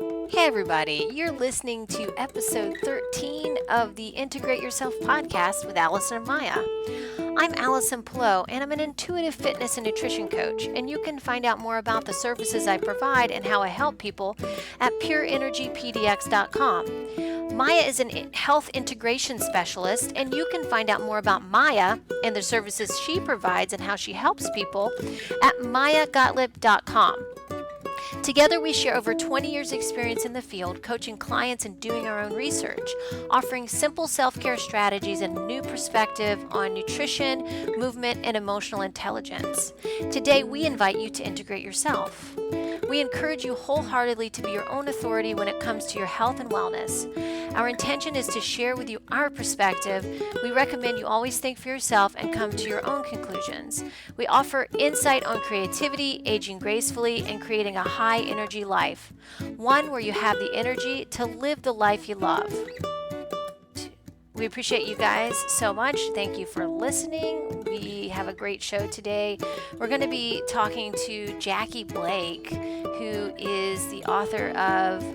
Hey everybody, you're listening to episode 13 of the Integrate Yourself podcast with Allison and Maya. I'm Allison Pillow, and I'm an intuitive fitness and nutrition coach, and you can find out more about the services I provide and how I help people at pureenergypdx.com. Maya is a health integration specialist, and you can find out more about Maya and the services she provides and how she helps people at mayagottlieb.com. Together, we share over 20 years' experience in the field, coaching clients and doing our own research, offering simple self-care strategies and a new perspective on nutrition, movement, and emotional intelligence. Today, we invite you to integrate yourself. We encourage you wholeheartedly to be your own authority when it comes to your health and wellness. Our intention is to share with you our perspective. We recommend you always think for yourself and come to your own conclusions. We offer insight on creativity, aging gracefully, and creating a high energy life. One where you have the energy to live the life you love. We appreciate you guys so much. Thank you for listening. We have a great show today. We're going to be talking to Jackie Blake, who is the author of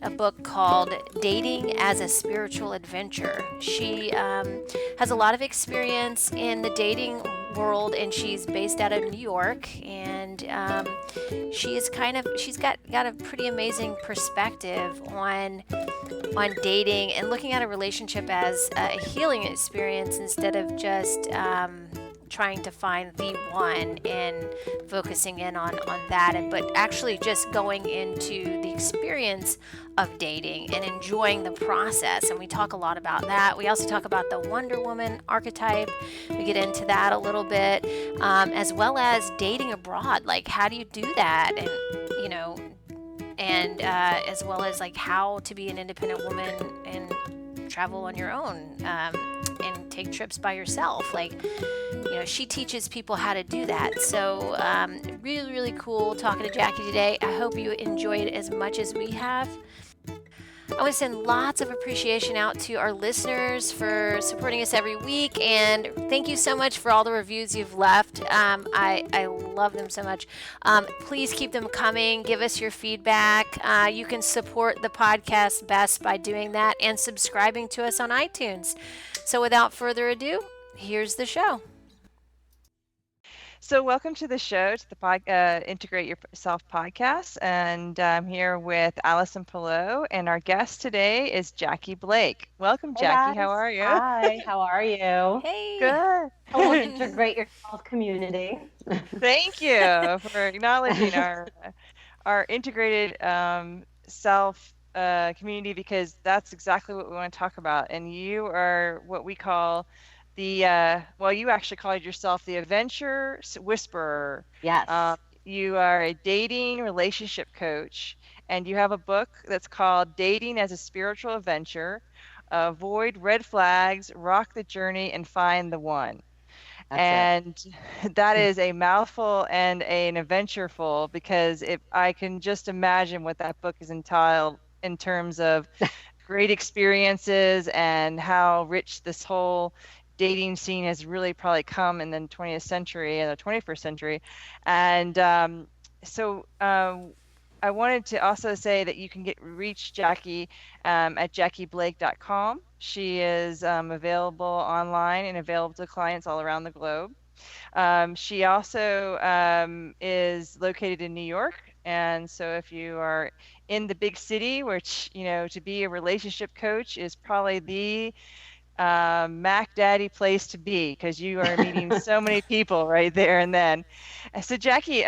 a book called Dating as a Spiritual Adventure. She has a lot of experience in the dating world, and she's based out of New York, and she's got a pretty amazing perspective on dating and looking at a relationship as a healing experience instead of just trying to find the one and focusing in on that, but actually just going into the experience of dating and enjoying the process. And we talk a lot about that. We also talk about the Wonder Woman archetype. We get into that a little bit, as well as dating abroad. Like, how do you do that? And as well as like how to be an independent woman and travel on your own, and take trips by yourself. She teaches people how to do that. So really, really cool talking to Jackie today. I hope you enjoyed it as much as we have. I want to send lots of appreciation out to our listeners for supporting us every week, and thank you so much for all the reviews you've left. I love them so much. Please keep them coming. Give us your feedback. You can support the podcast best by doing that and subscribing to us on iTunes. So without further ado, here's the show. So welcome to the show, to the Integrate Yourself podcast, and I'm here with Allison Pillow, and our guest today is Jackie Blake. Welcome, Hey Jackie. guys. How are you? Hi, how are you? Hey. Good. Hello, Integrate Yourself community. Thank you for acknowledging our integrated self community, because that's exactly what we want to talk about. And you are what we call you actually called yourself the Adventure Whisperer. Yes. You are a dating relationship coach, and you have a book that's called Dating as a Spiritual Adventure: Avoid Red Flags, Rock the Journey, and Find the One. That's it. That is a mouthful and an adventureful, because I can just imagine what that book is entitled in terms of great experiences and how rich this whole dating scene has really probably come in the 20th century and the 21st century. And so I wanted to also say that you can reach Jackie at jackieblake.com. She is available online and available to clients all around the globe. She also is located in New York. And so if you are in the big city, which, to be a relationship coach is probably the Mac Daddy place to be, because you are meeting so many people right there and then. So Jackie,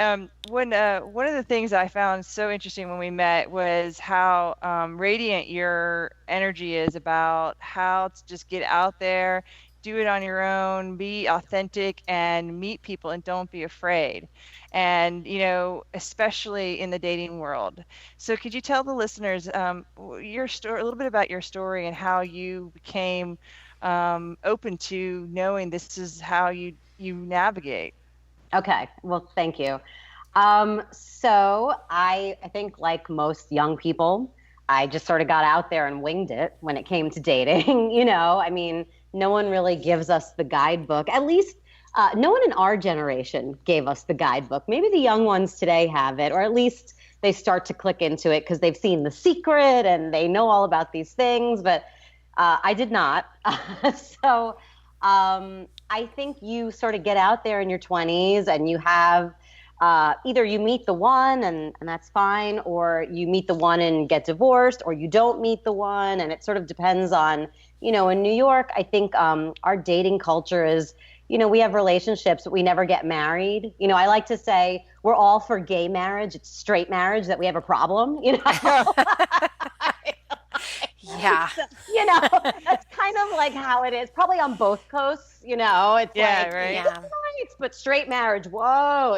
one of the things I found so interesting when we met was how radiant your energy is about how to just get out there, do it on your own, be authentic, and meet people, and don't be afraid. And, especially in the dating world. So could you tell the listeners your story, a little bit about your story, and how you became open to knowing this is how you navigate? Okay. Well, thank you. So I think, like most young people, I just sort of got out there and winged it when it came to dating. No one really gives us the guidebook. At least no one in our generation gave us the guidebook. Maybe the young ones today have it, or at least they start to click into it because they've seen The Secret and they know all about these things. But I did not. So I think you sort of get out there in your 20s and you have either you meet the one and that's fine, or you meet the one and get divorced, or you don't meet the one. And it sort of depends on, in New York, I think our dating culture is, we have relationships, but we never get married. I like to say we're all for gay marriage. It's straight marriage that we have a problem, Yeah. So, that's kind of like how it is, probably on both coasts, it's right. It's nice, but straight marriage, whoa,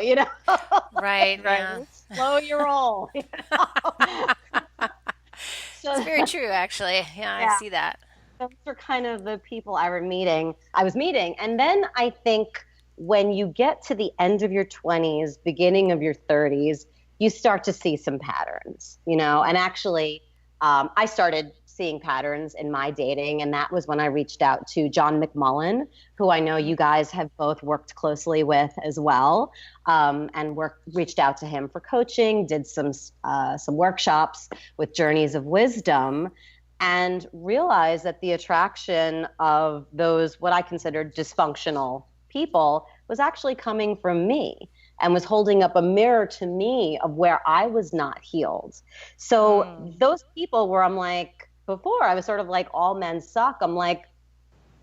Right. Right. Slow your roll. So It's very true, actually. Yeah, I see that. those are kind of the people I was meeting. And then I think when you get to the end of your 20s, beginning of your 30s, you start to see some patterns, and actually I started seeing patterns in my dating. And that was when I reached out to John McMullen, who I know you guys have both worked closely with as well, and reached out to him for coaching, did some workshops with Journeys of Wisdom, and realized that the attraction of those, what I considered dysfunctional people, was actually coming from me and was holding up a mirror to me of where I was not healed. So those people where I'm like, before I was sort of like, all men suck. I'm like,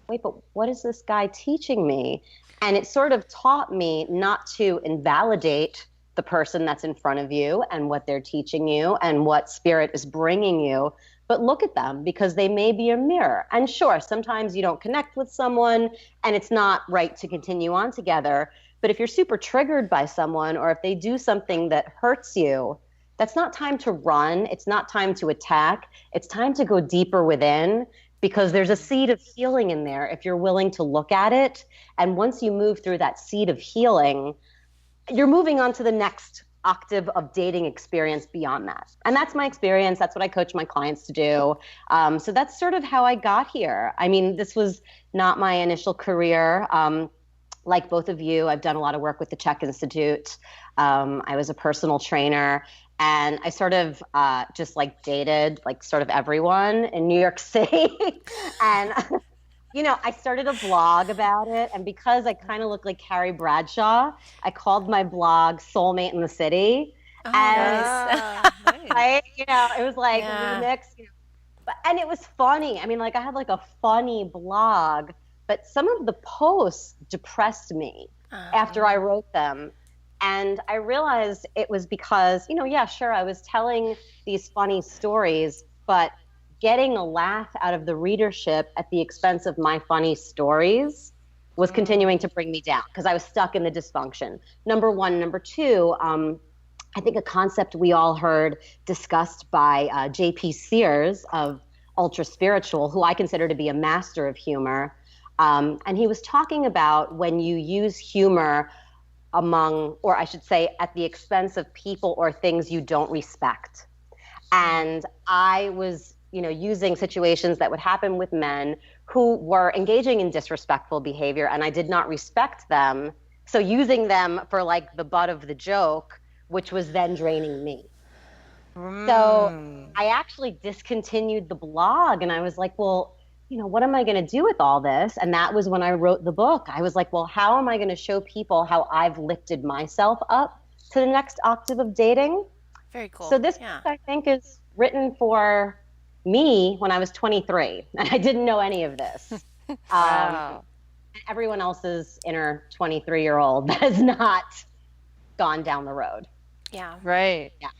wait, but what is this guy teaching me? And it sort of taught me not to invalidate the person that's in front of you and what they're teaching you and what spirit is bringing you, but look at them because they may be a mirror. And sure, sometimes you don't connect with someone and it's not right to continue on together. But if you're super triggered by someone, or if they do something that hurts you, that's not time to run. It's not time to attack. It's time to go deeper within, because there's a seed of healing in there if you're willing to look at it. And once you move through that seed of healing, you're moving on to the next octave of dating experience beyond that. And that's my experience. That's what I coach my clients to do. So that's sort of how I got here. I mean, this was not my initial career. Like both of you, I've done a lot of work with the Czech Institute. I was a personal trainer, and I sort of just dated sort of everyone in New York City. And, I started a blog about it. And because I kind of look like Carrie Bradshaw, I called my blog Soulmate in the City. Oh, and nice. It was like a mix. And it was funny. I mean, I had a funny blog, but some of the posts depressed me after I wrote them. And I realized it was because, sure, I was telling these funny stories, but getting a laugh out of the readership at the expense of my funny stories was continuing to bring me down because I was stuck in the dysfunction. Number one. Number two, I think a concept we all heard discussed by J.P. Sears of Ultra Spiritual, who I consider to be a master of humor. And he was talking about when you use humor among, or I should say, at the expense of people or things you don't respect. And I was, using situations that would happen with men who were engaging in disrespectful behavior, and I did not respect them. So using them for the butt of the joke, which was then draining me. So I actually discontinued the blog, and I was like, well, what am I going to do with all this? And that was when I wrote the book. I was like, well, how am I going to show people how I've lifted myself up to the next octave of dating? Very cool. So this book, I think, is written for me when I was 23, and I didn't know any of this. Wow. Everyone else's inner 23-year-old that has not gone down the road. Yeah. Right. Yeah.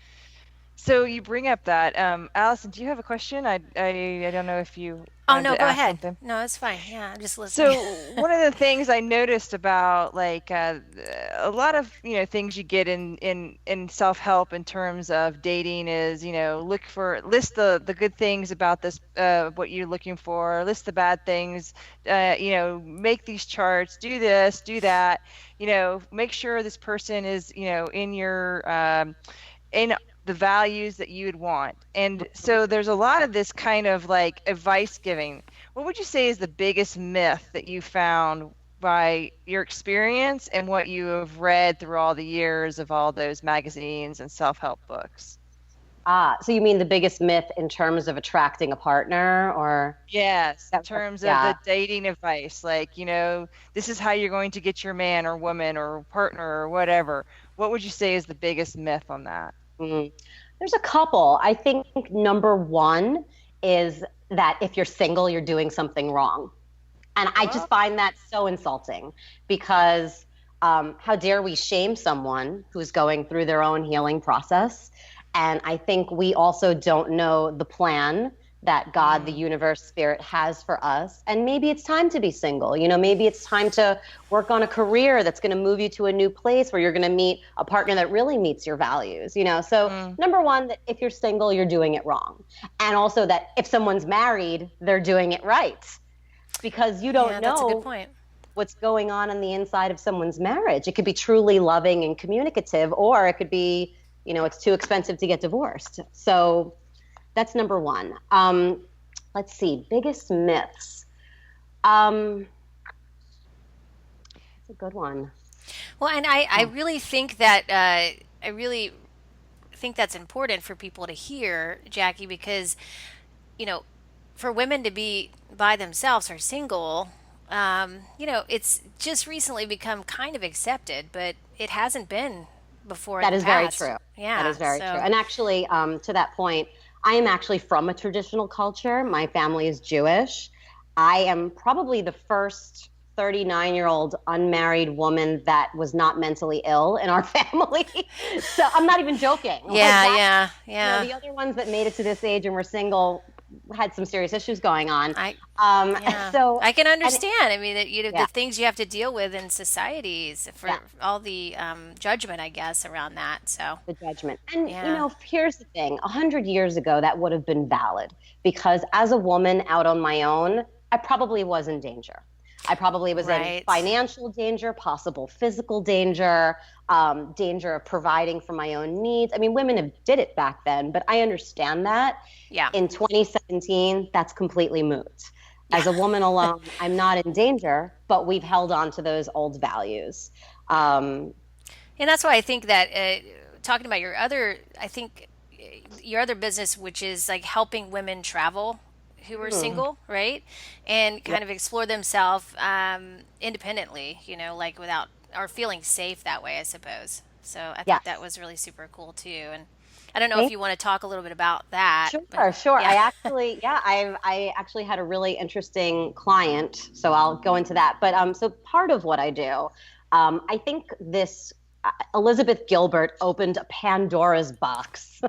So you bring up that. Allison, do you have a question? I don't know if you Oh, wanted no, to go ask ahead. something. No, it's fine. Yeah, I'm just listening. So one of the things I noticed about a lot of things you get in self-help in terms of dating is list the good things about this, what you're looking for, list the bad things, make these charts, do this, do that, make sure this person is in your in the values that you would want. And so there's a lot of this kind of advice giving. What would you say is the biggest myth that you found by your experience and what you have read through all the years of all those magazines and self-help books? So you mean the biggest myth in terms of attracting a partner, or? Yes, in terms of Yeah. the dating advice, like, this is how you're going to get your man or woman or partner or whatever. What would you say is the biggest myth on that? Mm. There's a couple. I think number one is that if you're single, you're doing something wrong. And I just Well, find that so insulting because how dare we shame someone who's going through their own healing process? And I think we also don't know the plan that God, the universe, spirit has for us. And maybe it's time to be single. Maybe it's time to work on a career that's going to move you to a new place where you're going to meet a partner that really meets your values. So number one, that if you're single, you're doing it wrong. And also that if someone's married, they're doing it right. Because you don't That's a good know point. what's going on the inside of someone's marriage. It could be truly loving and communicative, or it could be, it's too expensive to get divorced. So that's number one. Let's see, biggest myths. That's a good one. Well, and I really think that that's important for people to hear, Jackie, because for women to be by themselves or single, it's just recently become kind of accepted, but it hasn't been before. That in is the very past. true. Yeah, That is very so- true. And actually, to that point, I am actually from a traditional culture. My family is Jewish. I am probably the first 39-year-old unmarried woman that was not mentally ill in our family. So I'm not even joking. Yeah. The other ones that made it to this age and were single had some serious issues going on. So I can understand. I mean, Yeah. the things you have to deal with in societies for all the judgment, I guess, around that. So the judgment. And here's the thing: 100 years ago, that would have been valid because as a woman out on my own, I probably was in danger. I probably was in financial danger, possible physical danger, danger of providing for my own needs. I mean, women did it back then, but I understand that. Yeah. In 2017, that's completely moot. As a woman alone, I'm not in danger, but we've held on to those old values. And that's why I think that talking about your other business, which is like helping women travel who are single, right? And kind of explore themselves independently, like without, or feeling safe that way, I suppose. So I think that was really super cool too. And I don't know if you want to talk a little bit about that. Sure. Yeah. I actually had a really interesting client, so I'll go into that. But so part of what I do, I think this Elizabeth Gilbert opened a Pandora's box.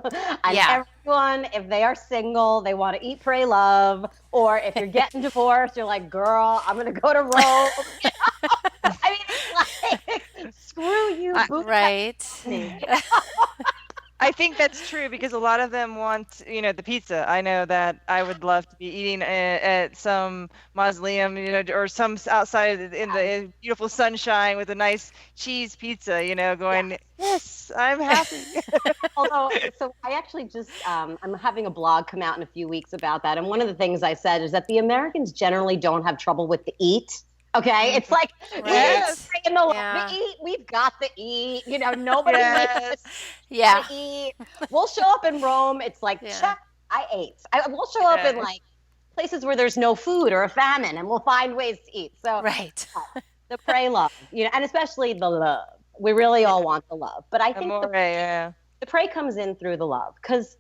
And everyone, if they are single, they want to eat, pray, love, or if you're getting divorced, you're like, girl, I'm going to go to Rome. I mean, it's like, screw you. Right. I think that's true because a lot of them want, the pizza. I know that I would love to be eating at some mausoleum, or some outside in the beautiful sunshine with a nice cheese pizza, going, yes, I'm happy. Although, so I actually just, I'm having a blog come out in a few weeks about that. And one of the things I said is that the Americans generally don't have trouble with the eat. Okay, it's like we've got the eat. Nobody eat. We'll show up in Rome. It's like check. I ate. We'll show up in like places where there's no food or a famine, and we'll find ways to eat. So the pray love, and especially the love. We really all want the love, but I think the pray comes in through the love because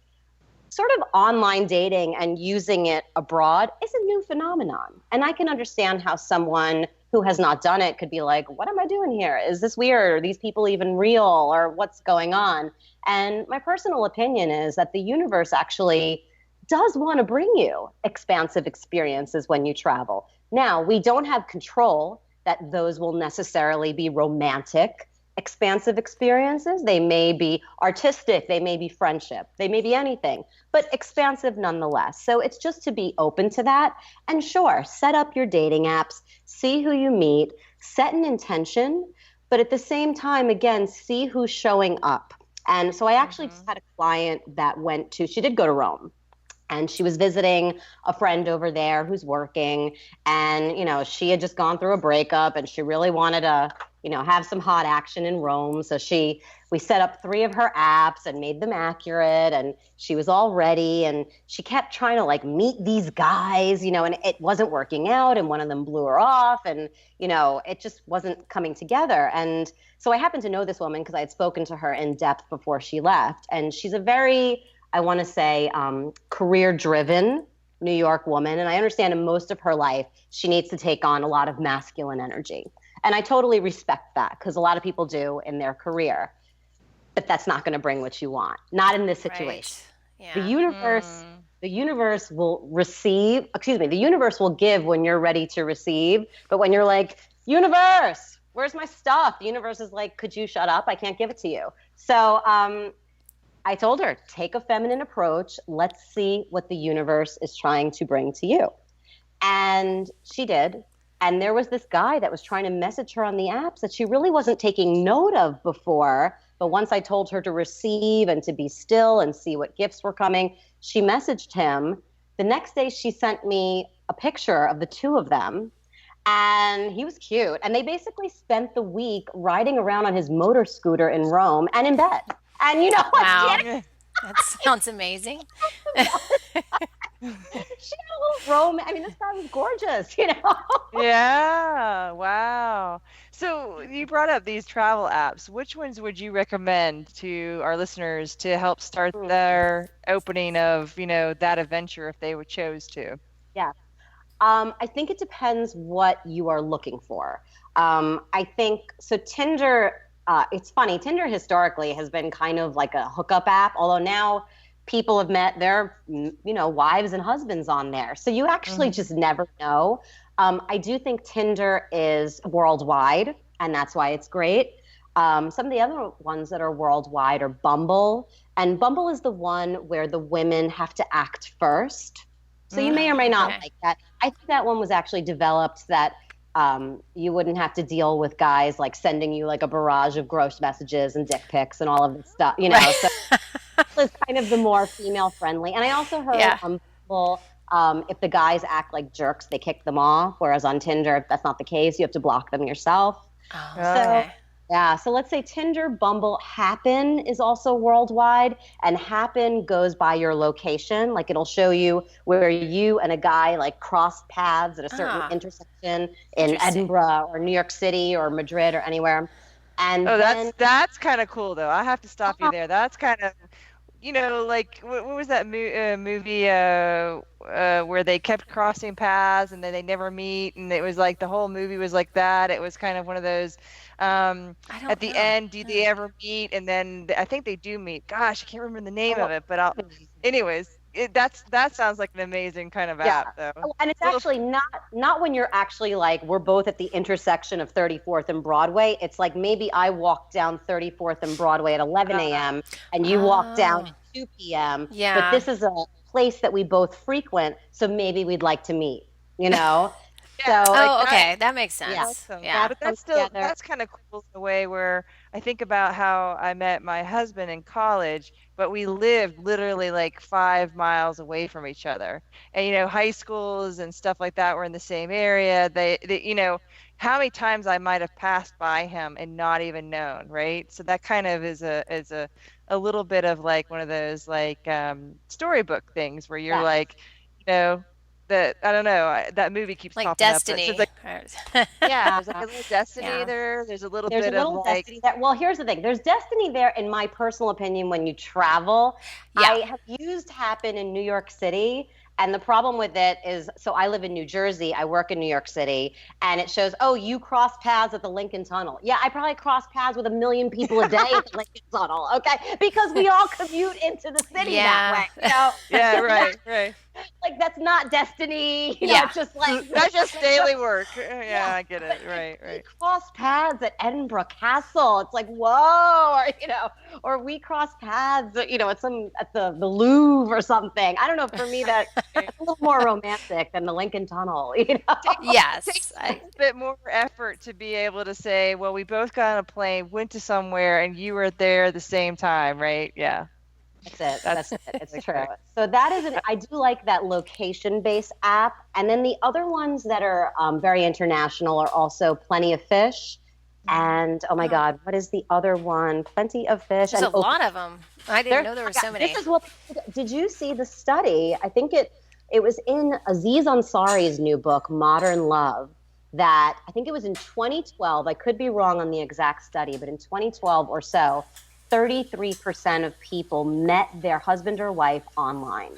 sort of online dating and using it abroad is a new phenomenon. And I can understand how someone who has not done it could be like, what am I doing here? Is this weird? Are these people even real? Or what's going on? And my personal opinion is that the universe actually does want to bring you expansive experiences when you travel. Now, we don't have control that those will necessarily be romantic expansive experiences. They may be artistic, they may be friendship, they may be anything, but expansive nonetheless. So it's just to be open to that. And sure, set up your dating apps, see who you meet, set an intention, but at the same time, again, see who's showing up. And so I actually just had a client that she did go to Rome. And she was visiting a friend over there who's working. And, she had just gone through a breakup and she really wanted to, have some hot action in Rome. So we set up 3 of her apps and made them accurate. And she was all ready. And she kept trying to like meet these guys, and it wasn't working out. And one of them blew her off. And, it just wasn't coming together. And so I happened to know this woman because I had spoken to her in depth before she left. And she's a very, I want to say, career-driven New York woman. And I understand in most of her life, she needs to take on a lot of masculine energy. And I totally respect that because a lot of people do in their career. But that's not going to bring what you want. Not in this situation. Right. Yeah. The universe will receive, the universe will give when you're ready to receive. But when you're like, universe, where's my stuff? The universe is like, could you shut up? I can't give it to you. So, I told her, take a feminine approach. Let's see what the universe is trying to bring to you. And she did. And there was this guy that was trying to message her on the apps that she really wasn't taking note of before. But once I told her to receive and to be still and see what gifts were coming, she messaged him. The next day, she sent me a picture of the 2 of them. And he was cute. And they basically spent the week riding around on his motor scooter in Rome and in bed. And wow. That sounds amazing. She had a little Rome. I mean, this guy was gorgeous, Yeah. Wow. So you brought up these travel apps. Which ones would you recommend to our listeners to help start their opening of, that adventure if they would chose to? Yeah. I think it depends what you are looking for. I think so. Tinder. It's funny, Tinder historically has been kind of like a hookup app, although now people have met their, wives and husbands on there. So you actually just never know. I do think Tinder is worldwide, and that's why it's great. Some of the other ones that are worldwide are Bumble. And Bumble is the one where the women have to act first. So you may or may not like that. I think that one was actually developed that you wouldn't have to deal with guys like sending you like a barrage of gross messages and dick pics and all of this stuff, Right. So it's kind of the more female friendly. And I also heard on Bumble, if the guys act like jerks, they kick them off. Whereas on Tinder, if that's not the case, you have to block them yourself. Oh, So yeah, so let's say Tinder, Bumble, Happen is also worldwide, and Happen goes by your location. Like it'll show you where you and a guy like crossed paths at a certain intersection in Edinburgh or New York City or Madrid or anywhere. And that's kind of cool though. I have to stop you there. That's kind of, like what was that movie where they kept crossing paths and then they never meet, and it was like the whole movie was like that. It was kind of one of those. At the end, do they ever meet? And then I think they do meet. Gosh, I can't remember the name of it, but anyways, that sounds like an amazing kind of app though. And it's actually not when you're actually like we're both at the intersection of 34th and Broadway. It's like maybe I walk down 34th and Broadway at 11 a.m. and you walk down at 2 p.m. Yeah. But this is a place that we both frequent, so maybe we'd like to meet. Yeah. So that makes sense. Awesome. Yeah. But that's kind of cool in a way where I think about how I met my husband in college, but we lived literally like 5 miles away from each other. And, high schools and stuff like that were in the same area. They how many times I might have passed by him and not even known, right? So that kind of is a little bit of like one of those like storybook things where you're like, that I don't know, that movie keeps like popping Destiny. up. There's like a little Destiny there. There's a little bit of like Destiny there. Well, here's the thing. There's Destiny there, in my personal opinion, when you travel. I have used Happen in New York City. And the problem with it is, so I live in New Jersey, I work in New York City, and it shows, you cross paths at the Lincoln Tunnel. Yeah, I probably cross paths with 1 million people a day at the Lincoln Tunnel, okay? Because we all commute into the city that way, Yeah, right. Like, that's not Destiny, it's just like... That's just daily work. Yeah, I get it, right. We cross paths at Edinburgh Castle. It's like, whoa, or we cross paths, at the Louvre or something. I don't know, for me, that it's a little more romantic than the Lincoln Tunnel, Yes. It takes a bit more effort to be able to say, well, we both got on a plane, went to somewhere, and you were there at the same time, right? Yeah. That's it. That's it. It's true. So that is I do like that location-based app. And then the other ones that are very international are also Plenty of Fish. And oh my God, what is the other one? Plenty of Fish. There's and a lot of them. I didn't know there were so many. This is what, did you see the study? I think it was in Aziz Ansari's new book, Modern Love, that I think it was in 2012. I could be wrong on the exact study, but in 2012 or so, 33% of people met their husband or wife online.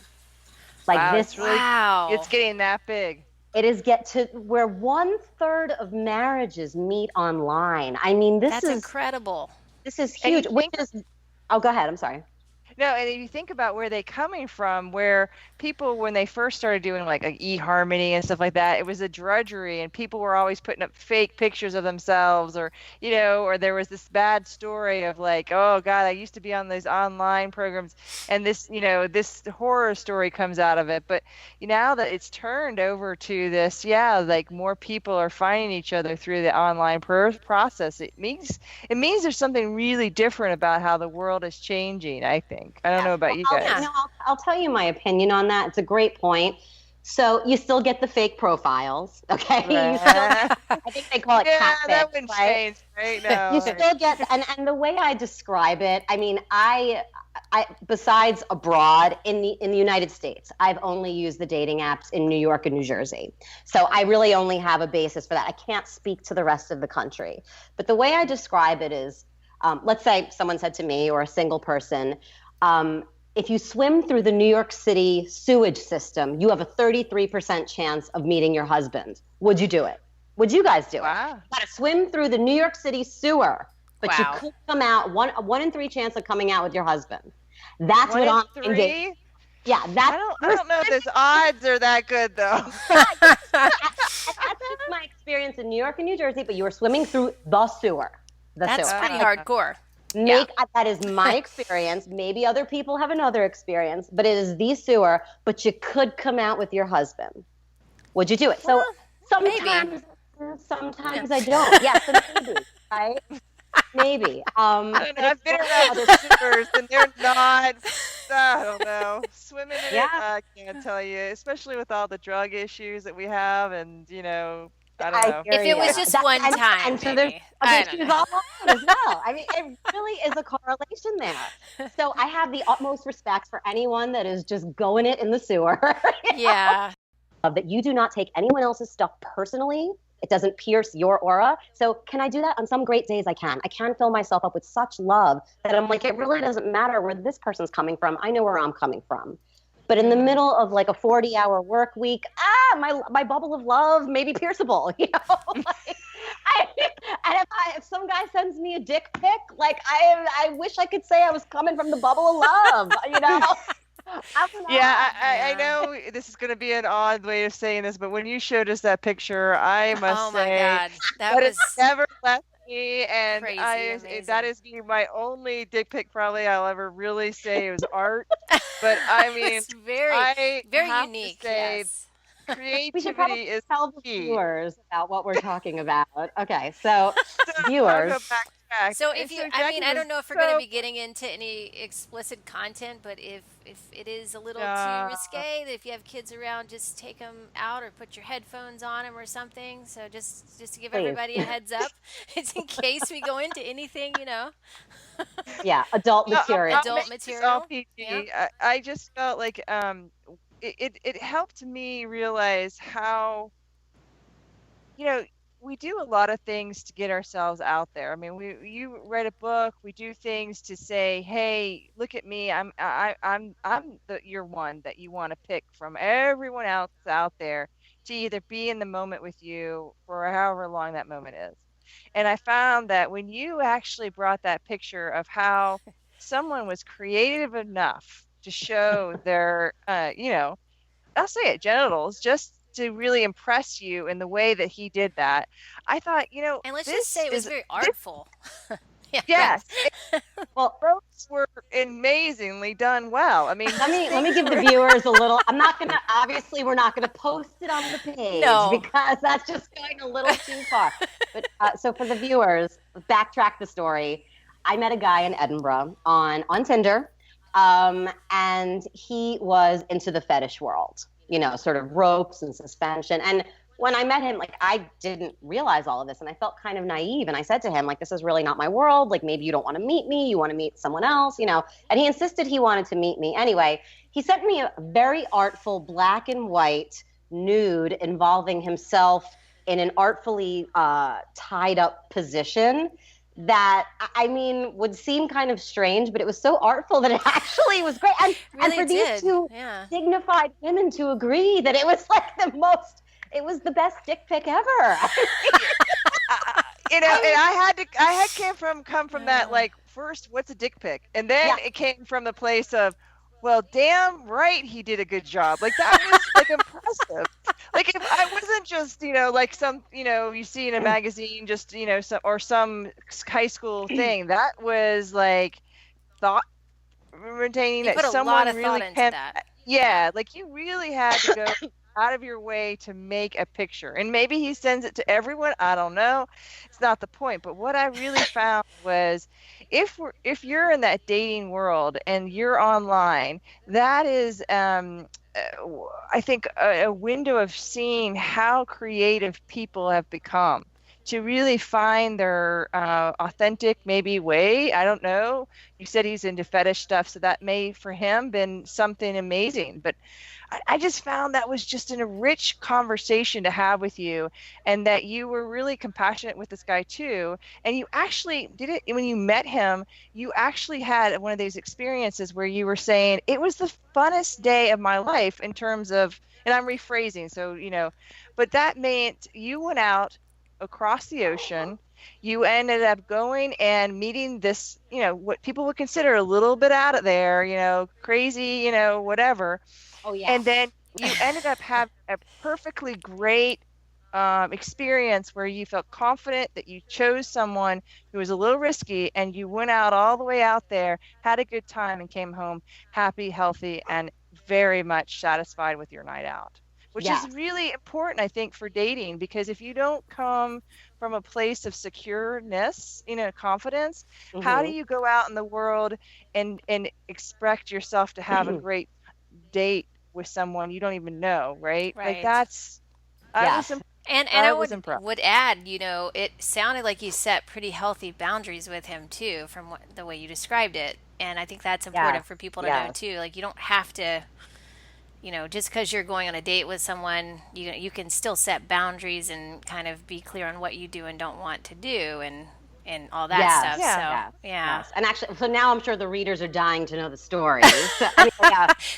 Like wow, this, it's getting that big. It is get to where 1/3 of marriages meet online. I mean, That's incredible. This is huge. Oh, go ahead. I'm sorry. No, and if you think about where they're coming from, where people, when they first started doing like eHarmony and stuff like that, it was a drudgery, and people were always putting up fake pictures of themselves, or, or there was this bad story of like, oh God, I used to be on these online programs, and this, this horror story comes out of it. But now that it's turned over to this, like more people are finding each other through the online process. It means there's something really different about how the world is changing, I think. I don't know about you guys. I'll tell you my opinion on that. It's a great point. So you still get the fake profiles, okay? Right. I think they call it catfish, that wouldn't change, right? No. You still get, and the way I describe it, I mean, I besides abroad in the United States, I've only used the dating apps in New York and New Jersey. So I really only have a basis for that. I can't speak to the rest of the country. But the way I describe it is, let's say someone said to me, or a single person, if you swim through the New York City sewage system, you have a 33% chance of meeting your husband. Would you do it? Would you guys do it? You gotta swim through the New York City sewer, but you could come out, one in 3 chance of coming out with your husband. That's what online 3? dating. Yeah, I don't know if those odds are that good though. That's just my experience in New York and New Jersey, but you were swimming through the sewer. That's pretty hardcore. That is my experience. Maybe other people have another experience, but it is the sewer, but you could come out with your husband. Would you do it? So sometimes I don't. Yes, maybe, right? Maybe. I've been around the sewers and they're not, I don't know, swimming in it, I can't tell you, especially with all the drug issues that we have, and, I don't know. If it was just one time, and so there's issues all along as well. I mean, it really is a correlation there. So I have the utmost respect for anyone that is just going it in the sewer. Yeah. That you do not take anyone else's stuff personally. It doesn't pierce your aura. So can I do that? On some great days I can. I can fill myself up with such love that I'm like, it really doesn't matter where this person's coming from. I know where I'm coming from. But in the middle of like a 40-hour work week, my bubble of love may be pierceable, and if some guy sends me a dick pic, like I wish I could say I was coming from the bubble of love, I know this is going to be an odd way of saying this, but when you showed us that picture, I must say, my God, that was never left me, and crazy, that is my only dick pic probably I'll ever really say it was art. But I mean, it's very unique. Yes. Creativity we should probably is tell the key. Viewers about what we're talking about. Okay, so viewers. So I don't know if we're going to be getting into any explicit content, but if it is a little too risque, if you have kids around, just take them out or put your headphones on them or something. So just to give everybody a heads up, it's in case we go into anything, Yeah, adult material. Adult material. Yeah. I just felt like it helped me realize how, we do a lot of things to get ourselves out there. I mean, you write a book, we do things to say, hey, look at me. I'm your one that you want to pick from everyone else out there to either be in the moment with you for however long that moment is. And I found that when you actually brought that picture of how someone was creative enough to show their, I'll say it, genitals, just to really impress you in the way that he did that, I thought, and let's just say it was very artful. Yes. Well, those were amazingly done well. I mean, let me give the viewers a little. Obviously, we're not gonna post it on the page because that's just going a little too far. But so for the viewers, backtrack the story. I met a guy in Edinburgh on Tinder. And he was into the fetish world, sort of ropes and suspension. And when I met him, like, I didn't realize all of this, and I felt kind of naive. And I said to him, like, this is really not my world. Like, maybe you don't want to meet me. You want to meet someone else, And he insisted he wanted to meet me. Anyway, he sent me a very artful black and white nude involving himself in an artfully tied up position that, I mean, would seem kind of strange, but it was so artful that it actually was great. And, really and for these two dignified women to agree that it was like it was the best dick pic ever. And I had come from that, like, first, what's a dick pic? And then it came from the place of, well, damn right he did a good job. Like, that was, like, impressive. Like, if I wasn't just, like some, you see in a magazine, just, some high school thing. That was, like, thought retaining, you that put a someone lot of really thought into that. Yeah, like, you really had to go out of your way to make a picture. And maybe he sends it to everyone. I don't know. It's not the point. But what I really found was, if you're in that dating world and you're online, that is, I think, a window of seeing how creative people have become to really find their authentic, maybe, way. I don't know. You said he's into fetish stuff, so that may, for him, been something amazing. But I just found that was just a rich conversation to have with you, and that you were really compassionate with this guy too. And you actually did it when you met him. You actually had one of these experiences where you were saying, it was the funnest day of my life, in terms of, and I'm rephrasing, so, but that meant you went out across the ocean. You ended up going and meeting this, what people would consider a little bit out of there, crazy, whatever. Oh, yeah. And then you ended up having a perfectly great experience where you felt confident that you chose someone who was a little risky, and you went out all the way out there, had a good time, and came home happy, healthy, and very much satisfied with your night out, which is really important, I think, for dating, because if you don't come from a place of secureness, confidence, how do you go out in the world and expect yourself to have a great date with someone you don't even know, right? Like, that's, I would add, it sounded like you set pretty healthy boundaries with him too, from the way you described it. And I think that's important for people to know too. Like, you don't have to, just because you're going on a date with someone, you can still set boundaries and kind of be clear on what you do and don't want to do, and all that stuff. Yeah. So, yeah. And actually, so now I'm sure the readers are dying to know the story.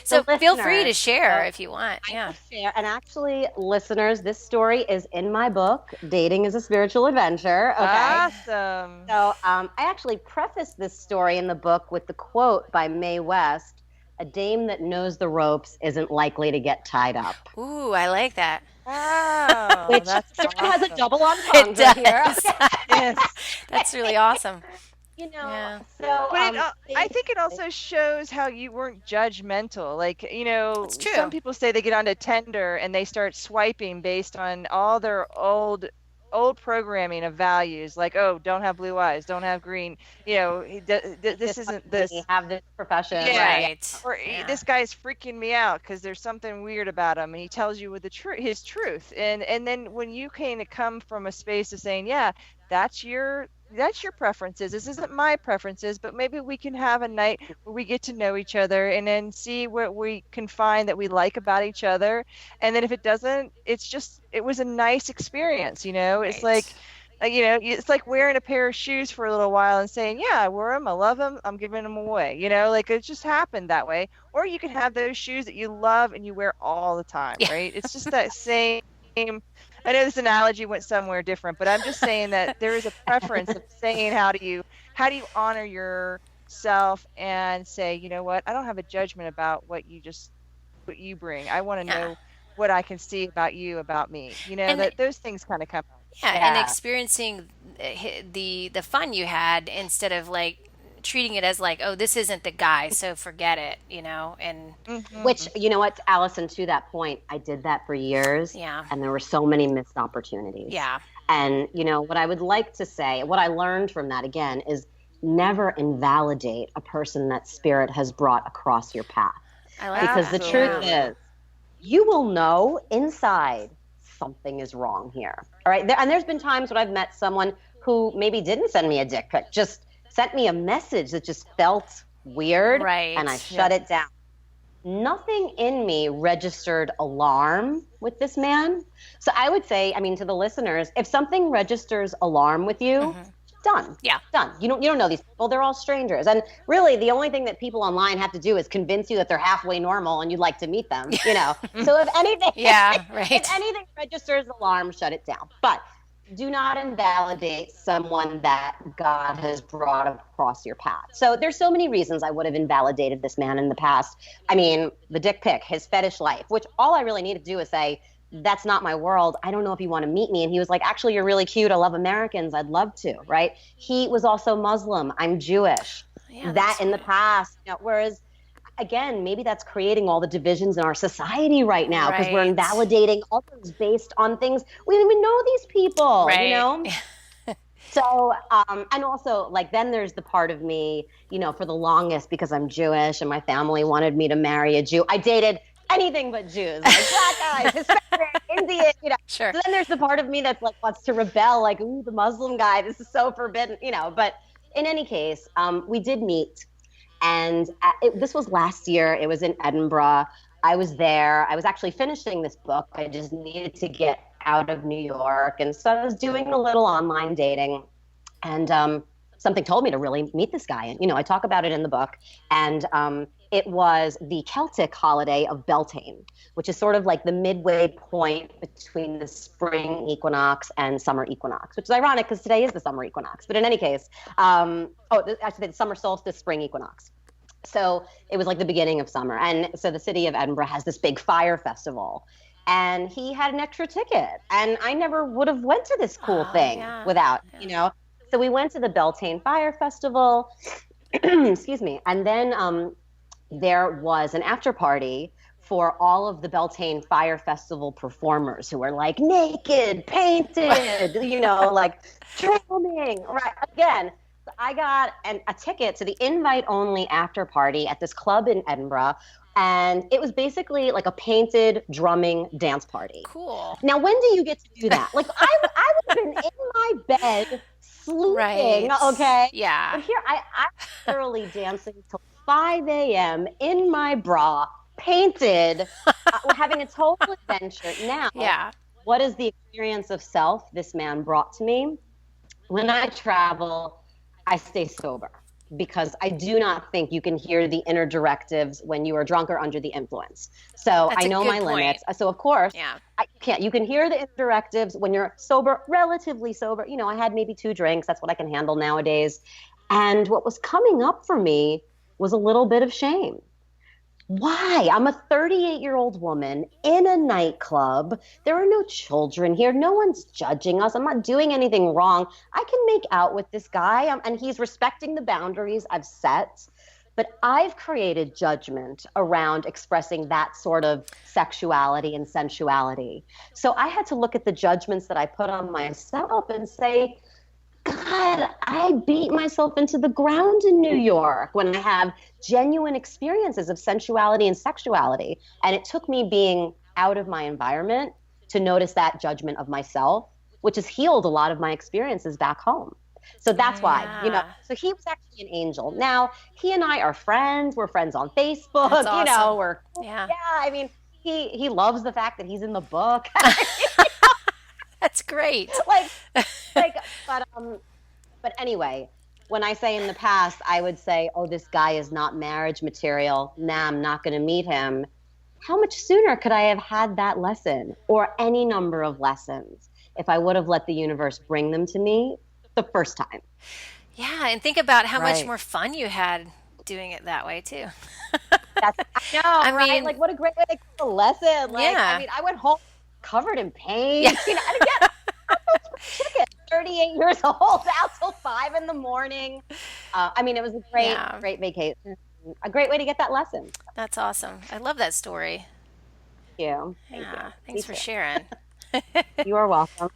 So feel free to share if you want. Yeah. And actually, listeners, this story is in my book, Dating is a Spiritual Adventure. Okay. Awesome. So I actually prefaced this story in the book with the quote by Mae West: "A dame that knows the ropes isn't likely to get tied up." Ooh, I like that. Oh, Which that's sort of awesome. has a double entendre here. Yes. That's really awesome. So But I think it also shows how you weren't judgmental. Like, That's true. some people say they get onto Tinder and they start swiping based on all their old programming of values, like, oh, don't have blue eyes, don't have green, this isn't this. You have this profession, right? Or this guy's freaking me out because there's something weird about him, and he tells you with his truth, and then when you kind of come from a space of saying, yeah, that's your preferences, this isn't my preferences, but maybe we can have a night where we get to know each other and then see what we can find that we like about each other. And then if it doesn't, it was a nice experience. It's like, it's like wearing a pair of shoes for a little while and saying, yeah, I wear them, I love them, I'm giving them away. Like, it just happened that way. Or you can have those shoes that you love and you wear all the time, right? It's just that same. I know this analogy went somewhere different, but I'm just saying that there is a preference of saying, how do you honor yourself and say, you know what, I don't have a judgment about what you bring. I want to know what I can see about you, about me. That those things kind of come. And experiencing the fun you had, instead of like treating it as like, oh, this isn't the guy, so forget it, and which, you know what, Allison, to that point, I did that for years, and there were so many missed opportunities. And what I would like to say, what I learned from that, again, is never invalidate a person that spirit has brought across your path. I like Because that. the truth Absolutely. is, you will know inside something is wrong here. All right. And there's been times when I've met someone who maybe didn't send me a dick pic, just sent me a message that just felt weird. Right. And I shut it down. Nothing in me registered alarm with this man. So I would say, I mean, to the listeners, if something registers alarm with you, done. Yeah. Done. You don't know these people. They're all strangers. And really the only thing that people online have to do is convince you that they're halfway normal and you'd like to meet them, you know. So if anything Yeah, right. if anything registers alarm, shut it down. But do not invalidate someone that God has brought across your path. So there's so many reasons I would have invalidated this man in the past. I mean, the dick pic, his fetish life, which all I really needed to do is say, that's not my world. I don't know if you want to meet me. And he was like, actually, you're really cute. I love Americans. I'd love to, right? He was also Muslim. I'm Jewish. Yeah, That in the past, you know, whereas again, maybe that's creating all the divisions in our society right now because we're Right. invalidating others based on things we don't even know these people, Right. you know? So, and also, like, then there's the part of me, you know, for the longest, because I'm Jewish and my family wanted me to marry a Jew, I dated anything but Jews, like black guys, Hispanic, Indian, you know. Sure. So then there's the part of me that's like, wants to rebel, like, ooh, the Muslim guy, this is so forbidden, you know. But in any case, we did meet. And this was last year. It was in Edinburgh. I was there. I was actually finishing this book. I just needed to get out of New York. And so I was doing a little online dating. And something told me to really meet this guy. And, you know, I talk about it in the book. And it was the Celtic holiday of Beltane, which is sort of like the midway point between the spring equinox and summer equinox, which is ironic because today is the summer equinox. But in any case, actually the summer solstice, spring equinox. So it was like the beginning of summer. And so the city of Edinburgh has this big fire festival. And he had an extra ticket. And I never would have went to this cool thing without, you know. So we went to the Beltane Fire Festival. Excuse me. And then there was an after party for all of the Beltane Fire Festival performers who were like naked, painted, you know, like drumming. Right. Again, I got a ticket to the invite-only after party at this club in Edinburgh, and it was basically like a painted drumming dance party. Cool. Now, when do you get to do that? Like, I would have been in my bed sleeping, Right. okay? Yeah. But here, I'm literally dancing till 5 a.m. in my bra, painted, having a total adventure. Now, Yeah. what is the experience of self this man brought to me? When I travel, I stay sober because I do not think you can hear the inner directives when you are drunk or under the influence. So That's I a know good my point. limits. So of course, Yeah. you can hear the inner directives when you're sober, relatively sober. You know, I had maybe 2 drinks. That's what I can handle nowadays. And what was coming up for me was a little bit of shame. Why? I'm a 38-year-old woman in a nightclub. There are no children here. No one's judging us. I'm not doing anything wrong. I can make out with this guy, and he's respecting the boundaries I've set. But I've created judgment around expressing that sort of sexuality and sensuality. So I had to look at the judgments that I put on myself and say, God, I beat myself into the ground in New York when I have genuine experiences of sensuality and sexuality. And it took me being out of my environment to notice that judgment of myself, which has healed a lot of my experiences back home. So that's why, you know, so he was actually an angel. Now, he and I are friends. We're friends on Facebook, That's awesome. you know, we're, Yeah. I mean, he loves the fact that he's in the book. That's great. But anyway, when I say in the past, I would say, oh, this guy is not marriage material. Nah, I'm not going to meet him. How much sooner could I have had that lesson or any number of lessons if I would have let the universe bring them to me the first time? Yeah, and think about how much Right. more fun you had doing it that way too. I know, I right? mean- Like, what a great way to get a lesson. Like, Yeah. I mean, I went home covered in pain. Yeah. You know, and again, I'm a chicken, 38 years old, out till 5 in the morning. I mean, it was a great vacation. A great way to get that lesson. That's awesome. I love that story. Thank you. Yeah. Thanks Me for too. sharing. You are welcome.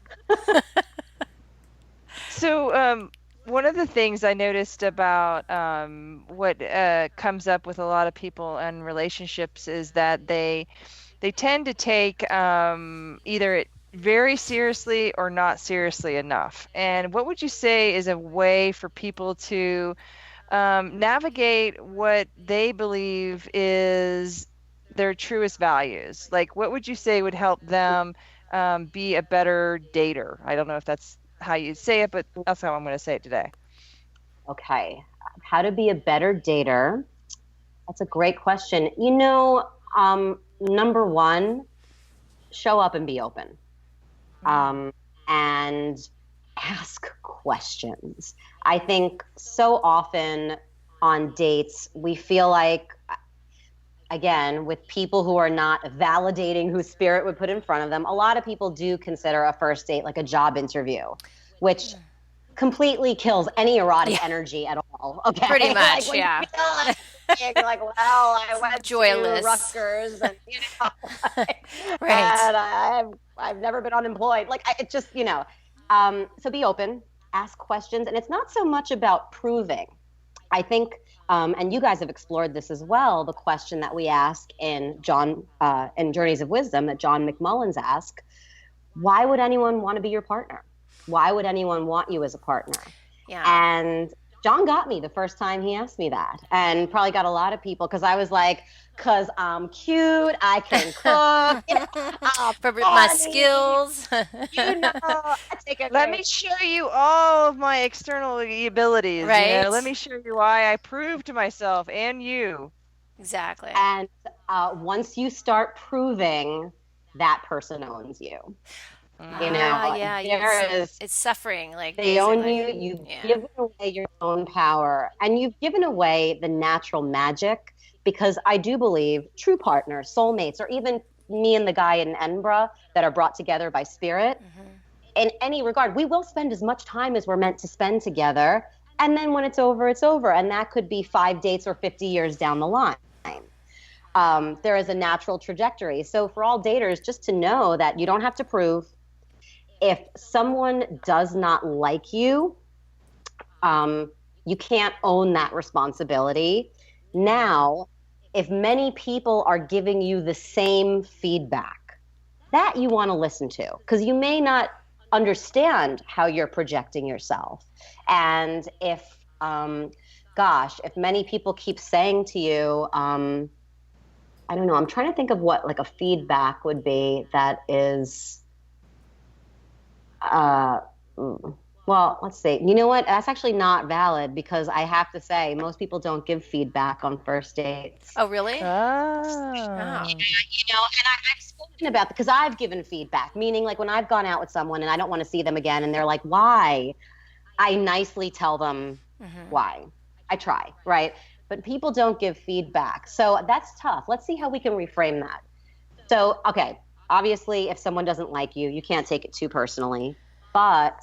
So one of the things I noticed about what comes up with a lot of people and relationships is that they tend to take either it very seriously or not seriously enough. And what would you say is a way for people to navigate what they believe is their truest values? Like, what would you say would help them be a better dater? I don't know if that's how you say it, but that's how I'm going to say it today. Okay. How to be a better dater? That's a great question. You know, number one, show up and be open. And ask questions. I think so often on dates, we feel like, again, with people who are not validating who spirit would put in front of them, a lot of people do consider a first date like a job interview, which completely kills any erotic energy at all. Okay, Pretty much, like yeah. You're like, well, I went joyless. to Rutgers, and Right. and I've never been unemployed. Like, it just, so be open, ask questions, and it's not so much about proving. I think, and you guys have explored this as well, the question that we ask in Journeys of Wisdom that John McMullen's ask: why would anyone want to be your partner? Why would anyone want you as a partner? Yeah. And John got me the first time he asked me that, and probably got a lot of people, because I was like, because I'm cute, I can cook, For my skills. I take it. Let me show you all of my external abilities. Right. Let me show you why I prove to myself and you. Exactly. And once you start proving, that person owns you. It's suffering. Like, they own you. You've given away your own power, and you've given away the natural magic. Because I do believe true partners, soulmates, or even me and the guy in Edinburgh that are brought together by spirit, in any regard, we will spend as much time as we're meant to spend together. And then when it's over, it's over. And that could be 5 dates or 50 years down the line. There is a natural trajectory. So for all daters, just to know that you don't have to prove. If someone does not like you, you can't own that responsibility. Now, if many people are giving you the same feedback, that you want to listen to, because you may not understand how you're projecting yourself. And if, if many people keep saying to you, I don't know, I'm trying to think of what like a feedback would be that is, well, let's see. You know what? That's actually not valid, because I have to say most people don't give feedback on first dates. Oh, really? Oh. And I've spoken about, because I've given feedback, meaning like when I've gone out with someone and I don't want to see them again and they're like, why? I nicely tell them why. I try, right? But people don't give feedback. So that's tough. Let's see how we can reframe that. So, okay, obviously if someone doesn't like you, you can't take it too personally. But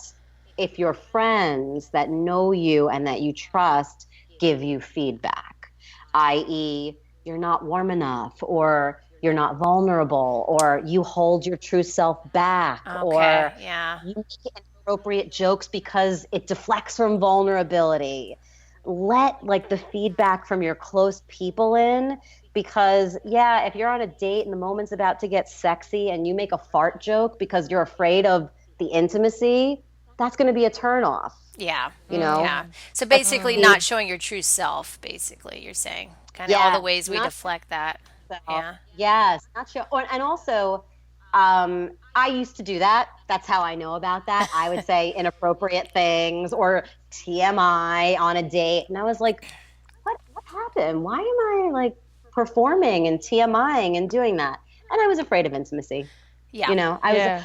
if your friends that know you and that you trust give you feedback, i.e., you're not warm enough, or you're not vulnerable, or you hold your true self back, or you make inappropriate jokes because it deflects from vulnerability, let like the feedback from your close people in. Because if you're on a date and the moment's about to get sexy and you make a fart joke because you're afraid of the intimacy, that's going to be a turnoff. Yeah. Yeah. So basically not showing your true self, basically, you're saying. Kind of all the ways we deflect that. Yeah. Yes. Not sure. And also, I used to do that. That's how I know about that. I would say inappropriate things or TMI on a date. And I was like, what happened? Why am I like performing and TMIing and doing that? And I was afraid of intimacy. Yeah. I was,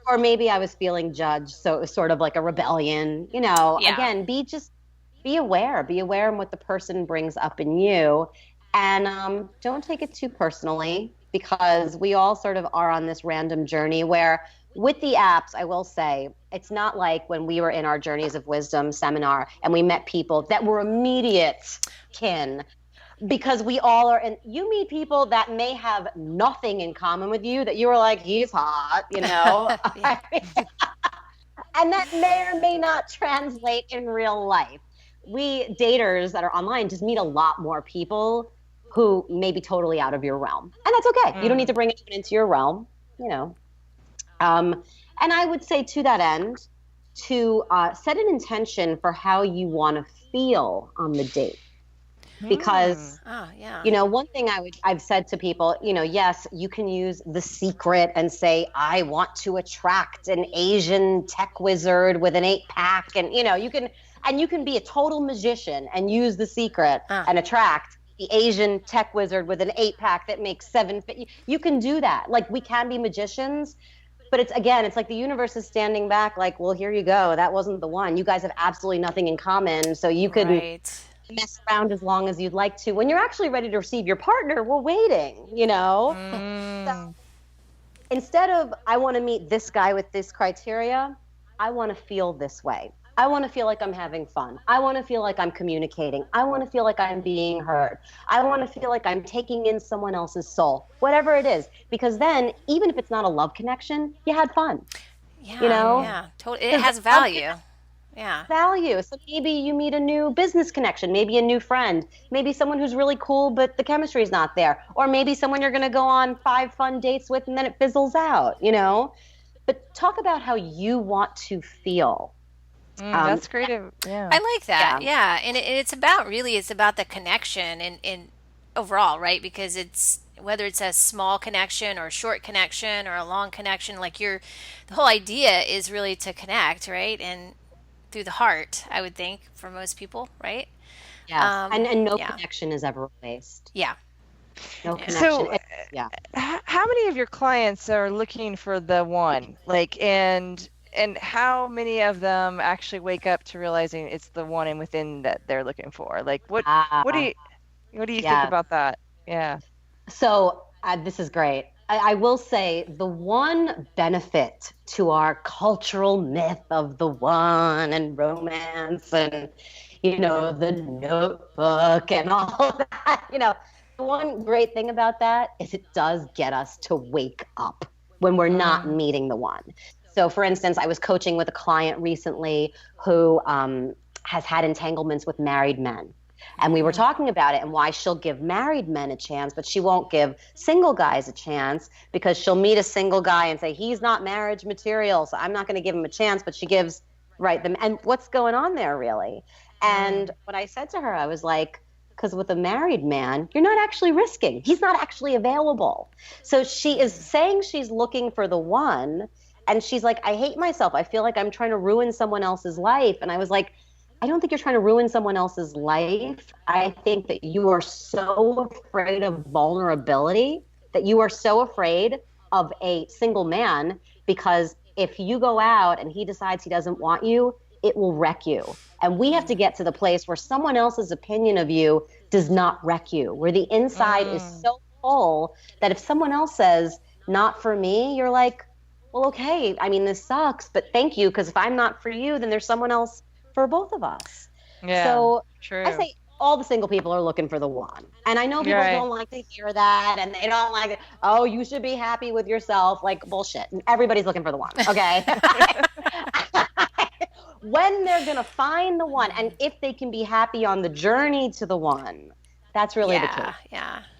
or maybe I was feeling judged. So it was sort of like a rebellion, again, be aware of what the person brings up in you, and don't take it too personally, because we all sort of are on this random journey where with the apps, I will say, it's not like when we were in our Journeys of Wisdom seminar and we met people that were immediate kin, because we all are, and you meet people that may have nothing in common with you that you were like, he's hot, And that may or may not translate in real life. We daters that are online just meet a lot more people who may be totally out of your realm. And that's okay. You don't need to bring anyone into your realm, you know. And I would say to that end, to set an intention for how you want to feel on the date. Because you know, one thing I've said to people, you know, yes, you can use The Secret and say, I want to attract an Asian tech wizard with an 8-pack, and you know, you can be a total magician and use The Secret and attract the Asian tech wizard with an 8-pack that makes 7. You can do that. Like, we can be magicians, but it's like the universe is standing back, like, well, here you go. That wasn't the one. You guys have absolutely nothing in common, so you could mess around as long as you'd like to. When you're actually ready to receive your partner, we're waiting, you know? So instead of, I want to meet this guy with this criteria, I want to feel this way. I want to feel like I'm having fun. I want to feel like I'm communicating. I want to feel like I'm being heard. I want to feel like I'm taking in someone else's soul, whatever it is. Because then, even if it's not a love connection, you had fun. Yeah, you know? Yeah, totally. It has value. Yeah. Value. So maybe you meet a new business connection, maybe a new friend, maybe someone who's really cool, but the chemistry is not there. Or maybe someone you're going to go on 5 fun dates with and then it fizzles out, you know? But talk about how you want to feel. That's great. Yeah. I like that. Yeah. And it's about the connection and overall, right? Because it's, whether it's a small connection or a short connection or a long connection, like the whole idea is really to connect, right? And through the heart, I would think, for most people, right? Yes. And no connection is ever waste. Yeah. No connection. So, how many of your clients are looking for the one? Like, and how many of them actually wake up to realizing it's the one and within that they're looking for? Like, what do you think about that? Yeah. So this is great. I will say the one benefit to our cultural myth of the one and romance and, you know, the Notebook and all that, you know, the one great thing about that is it does get us to wake up when we're not meeting the one. So for instance, I was coaching with a client recently who has had entanglements with married men. And we were talking about it and why she'll give married men a chance, but she won't give single guys a chance because she'll meet a single guy and say, he's not marriage material, so I'm not going to give him a chance, but she gives, them. And what's going on there, really? And what I said to her, I was like, because with a married man, you're not actually risking. He's not actually available. So she is saying she's looking for the one, and she's like, I hate myself. I feel like I'm trying to ruin someone else's life. And I was like, I don't think you're trying to ruin someone else's life. I think that you are so afraid of vulnerability, that you are so afraid of a single man, because if you go out and he decides he doesn't want you, it will wreck you. And we have to get to the place where someone else's opinion of you does not wreck you, where the inside is so full that if someone else says, not for me, you're like, well, okay, I mean, this sucks, but thank you, because if I'm not for you, then there's someone else for both of us. Yeah, so true. I say all the single people are looking for the one. And I know people don't like to hear that, and they don't like it. Oh, you should be happy with yourself. Like, bullshit. Everybody's looking for the one, okay? When they're going to find the one, and if they can be happy on the journey to the one, that's really the key.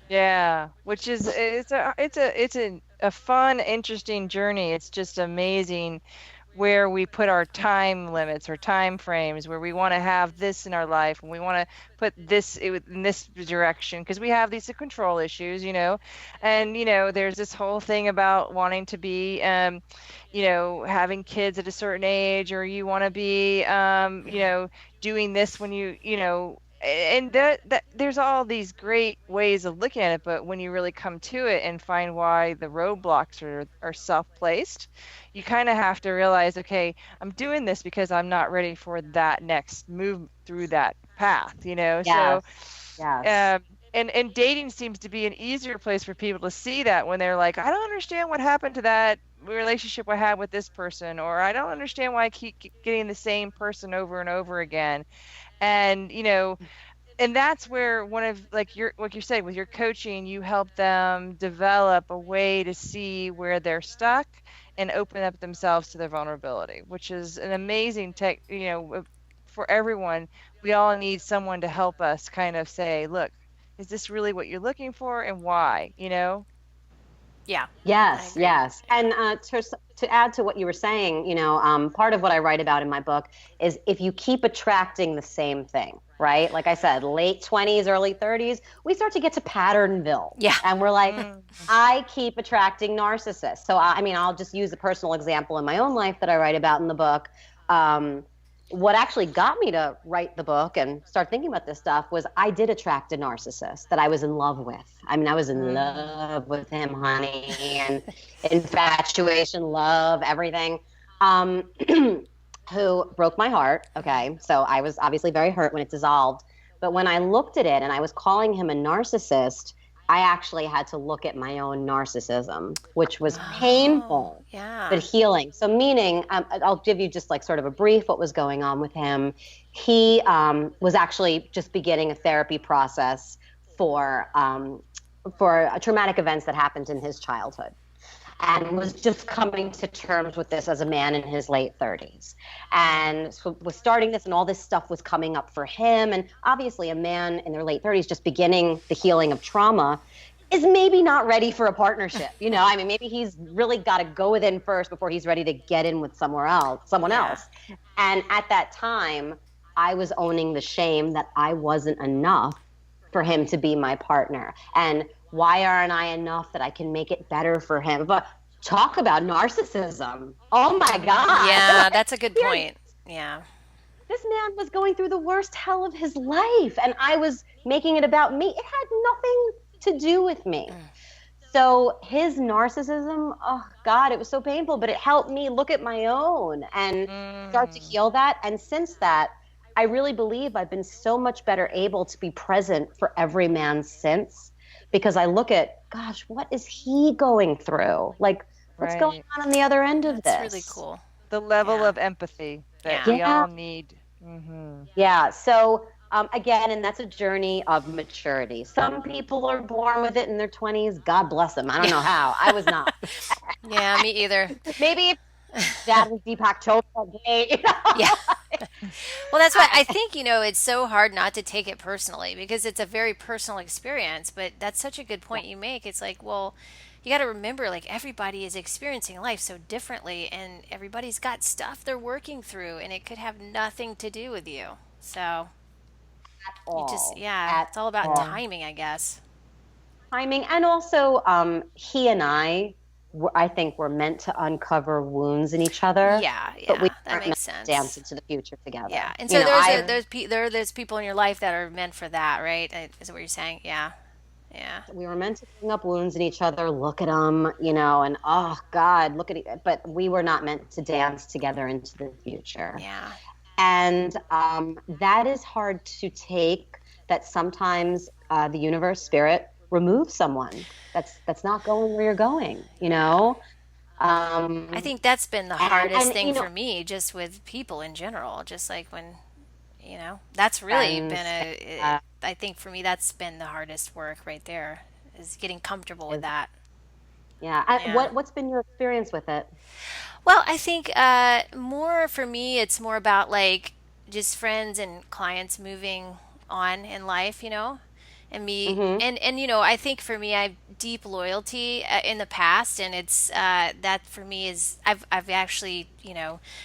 Yeah, which is, it's a fun, interesting journey. It's just amazing where we put our time limits or time frames, where we want to have this in our life and we want to put this in this direction because we have these control issues, you know. And, you know, there's this whole thing about wanting to be, you know, having kids at a certain age, or you want to be, you know, doing this when you know, and that there's all these great ways of looking at it, but when you really come to it and find why the roadblocks are self-placed, you kind of have to realize, okay, I'm doing this because I'm not ready for that next move through that path, you know. Yes. So and dating seems to be an easier place for people to see that when they're like, I don't understand what happened to that relationship I had with this person, or I don't understand why I keep getting the same person over and over again. And, you know, and that's where one of like your like you said with your coaching, you help them develop a way to see where they're stuck and open up themselves to their vulnerability, which is an amazing tech, for everyone. We all need someone to help us kind of say, look, is this really what you're looking for and why? Yeah, I Yes, agree. yes. And to add to what you were saying, part of what I write about in my book is if you keep attracting the same thing, right? Like I said, late 20s, early 30s, we start to get to Patternville. Yeah. And we're like, Mm, I keep attracting narcissists. So, I mean, I'll just use a personal example in my own life that I write about in the book. Um, what actually got me to write the book and start thinking about this stuff was I did attract a narcissist that I was in love with. I mean, I was in mm, love with him, honey, and infatuation, love, everything. Um, who broke my heart. Okay. So I was obviously very hurt when it dissolved. But when I looked at it and I was calling him a narcissist, I actually had to look at my own narcissism, which was Oh, painful yeah. but healing. So, meaning, I'll give you just like sort of a brief what was going on with him. He was actually just beginning a therapy process for traumatic events that happened in his childhood, and was just coming to terms with this as a man in his late 30s, and so was starting this, and all this stuff was coming up for him. And obviously a man in their late 30s just beginning the healing of trauma is maybe not ready for a partnership. I mean, maybe he's really got to go within first before he's ready to get in with someone Yeah. else. And at that time, I was owning the shame that I wasn't enough for him to be my partner. And why aren't I enough that I can make it better for him? But talk about narcissism. Oh my Yeah, God. that's a good Here, point. Yeah. this man was going through the worst hell of his life, and I was making it about me. It had nothing to do with me. So his narcissism, oh God, it was so painful, but it helped me look at my own and start to mm. heal that. And since that, I really believe I've been so much better able to be present for every man since, because I look at, gosh, what is he going through? Like, what's going Right. on the other end of That's really this? cool. The level Yeah. of empathy that Yeah. we Yeah, all need. Hmm. yeah. So again, and that's a journey of maturity. Some people are born with it in their 20s. God bless them. I don't Yeah. know how. I was not. Yeah, me either. Maybe if Dad was Deepak Chopra, great. Yeah. Well, that's why I I, think, it's so hard not to take it personally because it's a very personal experience. But that's such a good point you make. It's like, well, you got to remember, like, everybody is experiencing life so differently, and everybody's got stuff they're working through, and it could have nothing to do with you. So you just, all yeah, at it's all about all. Mm. timing, I guess. Timing, and also he and I think we're meant to uncover wounds in each other, Yeah, but we yeah, that aren't meant makes to dance sense. into the future Yeah, together. and so I there's people in your life that are meant for that, right? Is that what you're saying? Yeah, yeah, we were meant to bring up wounds in each other, look at them, and oh God, look at it. But we were not meant to dance together into the future. yeah, And that is hard to take, that sometimes the universe, spirit, removes someone that's not going where you're going, yeah. I um, think that's been the and hardest and thing for me, just with people in general. Just like when, that's really been friends, I think for me, that's been the hardest work right there, is getting comfortable with is, that. yeah. Yeah. What's been your experience with it? Well, I think more for me, it's more about like just friends and clients moving on in life, and me, Mm-hmm. and I think for me, I have deep loyalty in the past, and it's that for me is I've actually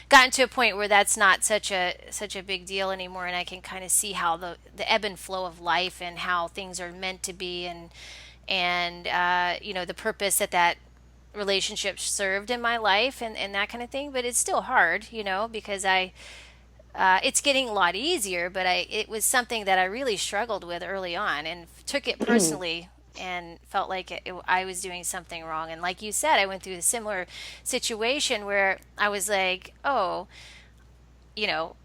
gotten to a point where that's not such a big deal anymore, and I can kind of see how the ebb and flow of life and how things are meant to be, and the purpose that relationship served in my life, and that kind of thing. But it's still hard, because it's getting a lot easier, but it was something that I really struggled with early on and took it personally and felt like I was doing something wrong. And like you said, I went through a similar situation where I was like, oh,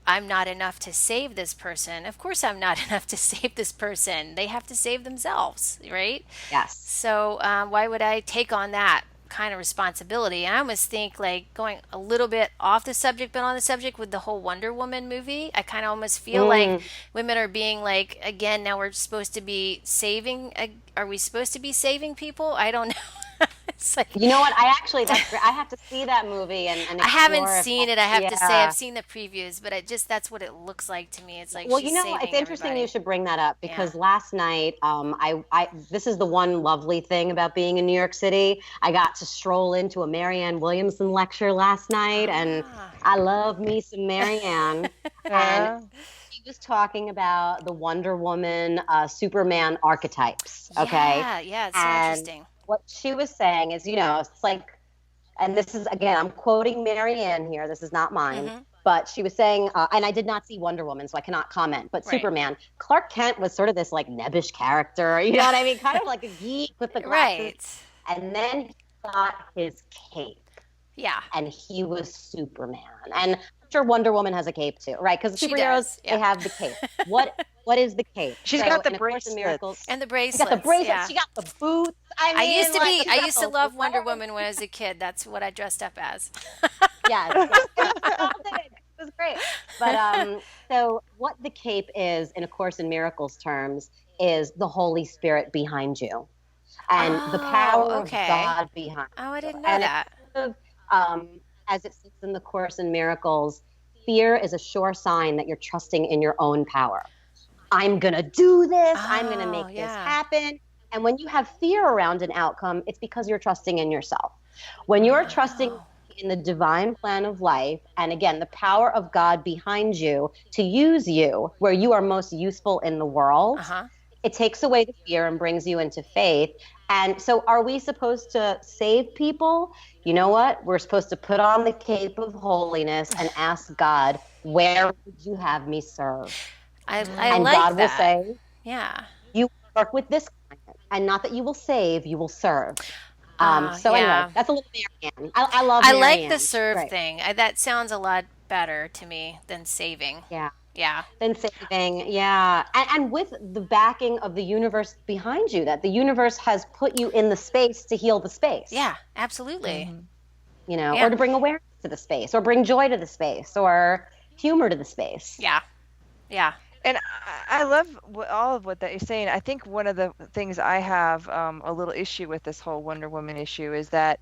I'm not enough to save this person. Of course, I'm not enough to save this person. They have to save themselves, right? Yes. So why would I take on that kind of responsibility. I almost think, like, going a little bit off the subject but on the subject with the whole Wonder Woman movie, I kind of almost feel like women are being like, again, now we're supposed to be saving, are we supposed to be saving people? I don't know. It's like, You know what? That's great. I have to see that movie and I haven't explore if seen it, I have to say. Yeah. I've seen the previews, but that's what it looks like to me. It's like, Well, she's it's saving interesting everybody. you should bring that up because last night, this is the one lovely thing about being in New York City. I got to stroll into a Marianne Williamson lecture last night, and I love me some Marianne. And she was talking about the Wonder Woman, Superman archetypes. Okay. Yeah, it's so And interesting. what she was saying is, it's like, and this is, again, I'm quoting Marianne here. This is not mine. But she was saying, and I did not see Wonder Woman, so I cannot comment. But Right. Superman, Clark Kent was sort of this like nebbish character, you know what I mean? Kind of like a geek with the glasses. Right. And then he got his cape, Yeah. and he was Superman. And I'm sure Wonder Woman has a cape too, right? Because She superheroes, does, yeah. they have the cape. What is the cape? She's got the in A Course in bracelets. Miracles, And the she bracelets. got the bracelets. Yeah. She got the boots. I mean, I used to the love Wonder leather. Woman when I was a kid. That's what I dressed up as. Yes, it was great. But so what the cape is, in A Course in Miracles terms, is the Holy Spirit behind you, and the power of God behind. Oh, I didn't know And that. As it sits in the Course in Miracles, fear is a sure sign that you're trusting in your own power. I'm gonna do this. I'm gonna make this happen. And when you have fear around an outcome, it's because you're trusting in yourself. When you're trusting in the divine plan of life, and again, the power of God behind you to use you where you are most useful in the world, it takes away the fear and brings you into faith. And so are we supposed to save people? You know what? We're supposed to put on the cape of holiness and ask God, where would you have me serve? I And like God that. will say, Yeah. you work with this client, and not that you will save, you will serve. So yeah. anyway, that's a little Marianne. I love I Marianne. like the serve Right. thing. That sounds a lot better to me than saving. Yeah. Yeah. Then saving, yeah. And with the backing of the universe behind you, that the universe has put you in the space to heal the space. Yeah, absolutely. Or to bring awareness to the space, or bring joy to the space, or humor to the space. Yeah. Yeah. And I love all of what that you're saying. I think one of the things I have a little issue with this whole Wonder Woman issue is that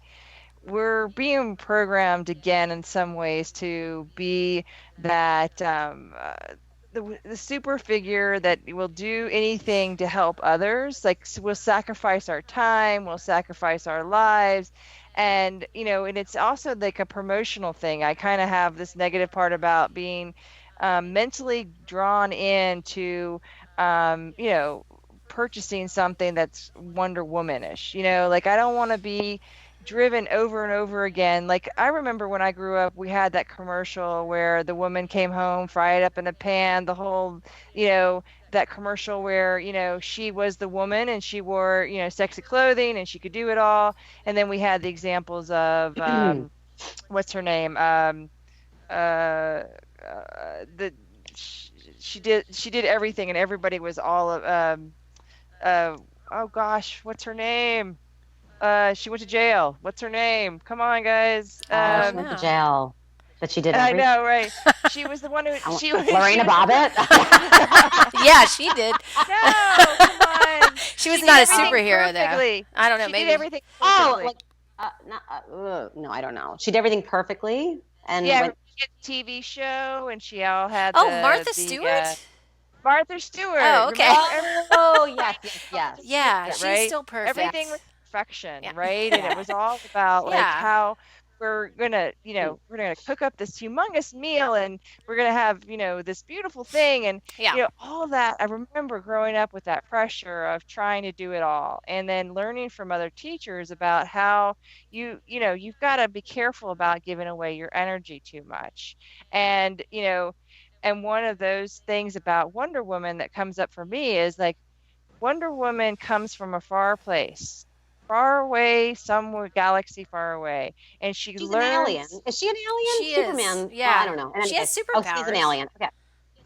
we're being programmed again in some ways to be that the super figure that will do anything to help others. Like, we'll sacrifice our time, we'll sacrifice our lives. And, and it's also like a promotional thing. I kind of have this negative part about being mentally drawn into, purchasing something that's Wonder Womanish. Like, I don't want to be driven over and over again. Like, I remember when I grew up, we had that commercial where the woman came home, fried up in a pan, the whole, that commercial where, she was the woman and she wore, sexy clothing and she could do it all. And then we had the examples of, what's her name? She did everything and everybody was all oh gosh, what's her name? She went to jail. What's her name? Come on, guys. She went to jail, but she did everything. I know, right? She was the one who she was Lorena Bobbitt. Yeah, she did. No, come on. She was She not did a superhero, perfectly. though. I don't know. She Maybe. did everything Oh, perfectly. no, I don't know. She did everything perfectly, and Yeah, went, she had a TV show, and she all had. Martha Stewart. Martha Stewart. Oh, okay. oh yes. Yeah, she's right? still perfect. Everything was perfection, Yeah. right? And it was all about like Yeah. how we're gonna, we're gonna cook up this humongous meal, and we're gonna have, this beautiful thing, and all that. I remember growing up with that pressure of trying to do it all, and then learning from other teachers about how you've got to be careful about giving away your energy too much, and and one of those things about Wonder Woman that comes up for me is like Wonder Woman comes from a far place, far away, somewhere galaxy far away, and she's an alien. Is she an alien? She Superman. is. Yeah. I don't know. In any She has case- Oh, she's superpowers. an alien. Okay.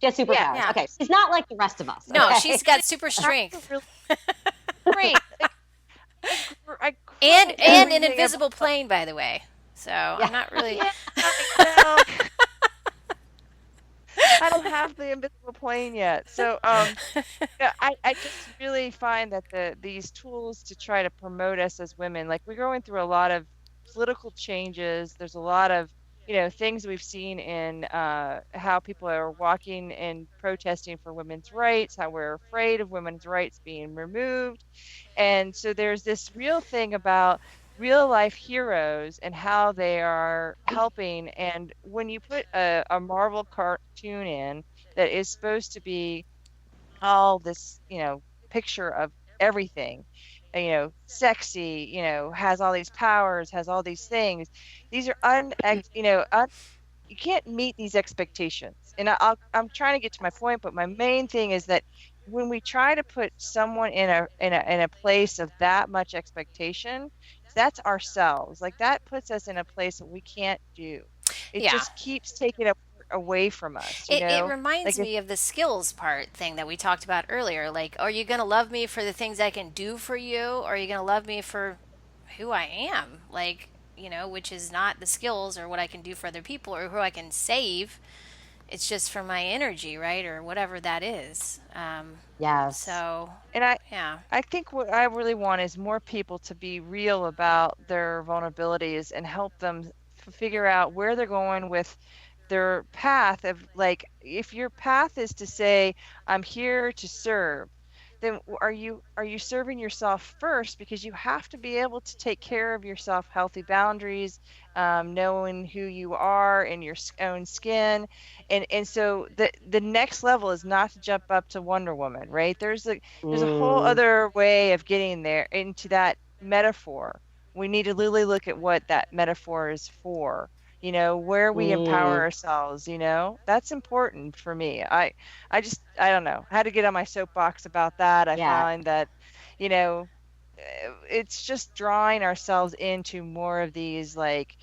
She has superpowers. Yeah. Okay. She's not like the rest of us. No, okay? she's got super strength. great. Like, I And couldn't an everything invisible plane, by the way. So I'm not really. Yeah, well, I don't have the invisible plane yet. So, yeah, I just really find that these tools to try to promote us as women, like we're going through a lot of political changes. There's a lot of, things we've seen in how people are walking and protesting for women's rights, how we're afraid of women's rights being removed. And so there's this real thing about real life heroes and how they are helping. And when you put a Marvel cartoon in that is supposed to be all this, picture of everything, sexy, has all these powers, has all these things. These are you can't meet these expectations. And I'm trying to get to my point, but my main thing is that when we try to put someone in a place of that much expectation, that's ourselves. Like that puts us in a place that we can't do. It Yeah. just keeps taking it away from us, It Like reminds me of the skills part thing that we talked about earlier. Like, are you going to love me for the things I can do for you? Or are you going to love me for who I am? Like, which is not the skills or what I can do for other people or who I can save. It's just for my energy, right? Or whatever that is. Yes. So, and I yeah. I think what I really want is more people to be real about their vulnerabilities and help them figure out where they're going with their path of like if your path is to say I'm here to serve, then are you serving yourself first, because you have to be able to take care of yourself, healthy boundaries, knowing who you are in your own skin. And so the next level is not to jump up to Wonder Woman, right? There's a whole Mm, other way of getting there into that metaphor. We need to really look at what that metaphor is for, where we empower mm, ourselves, that's important for me. I don't know how to get on my soapbox about that. I yeah. find that, you know, it's just drawing ourselves into more of these like,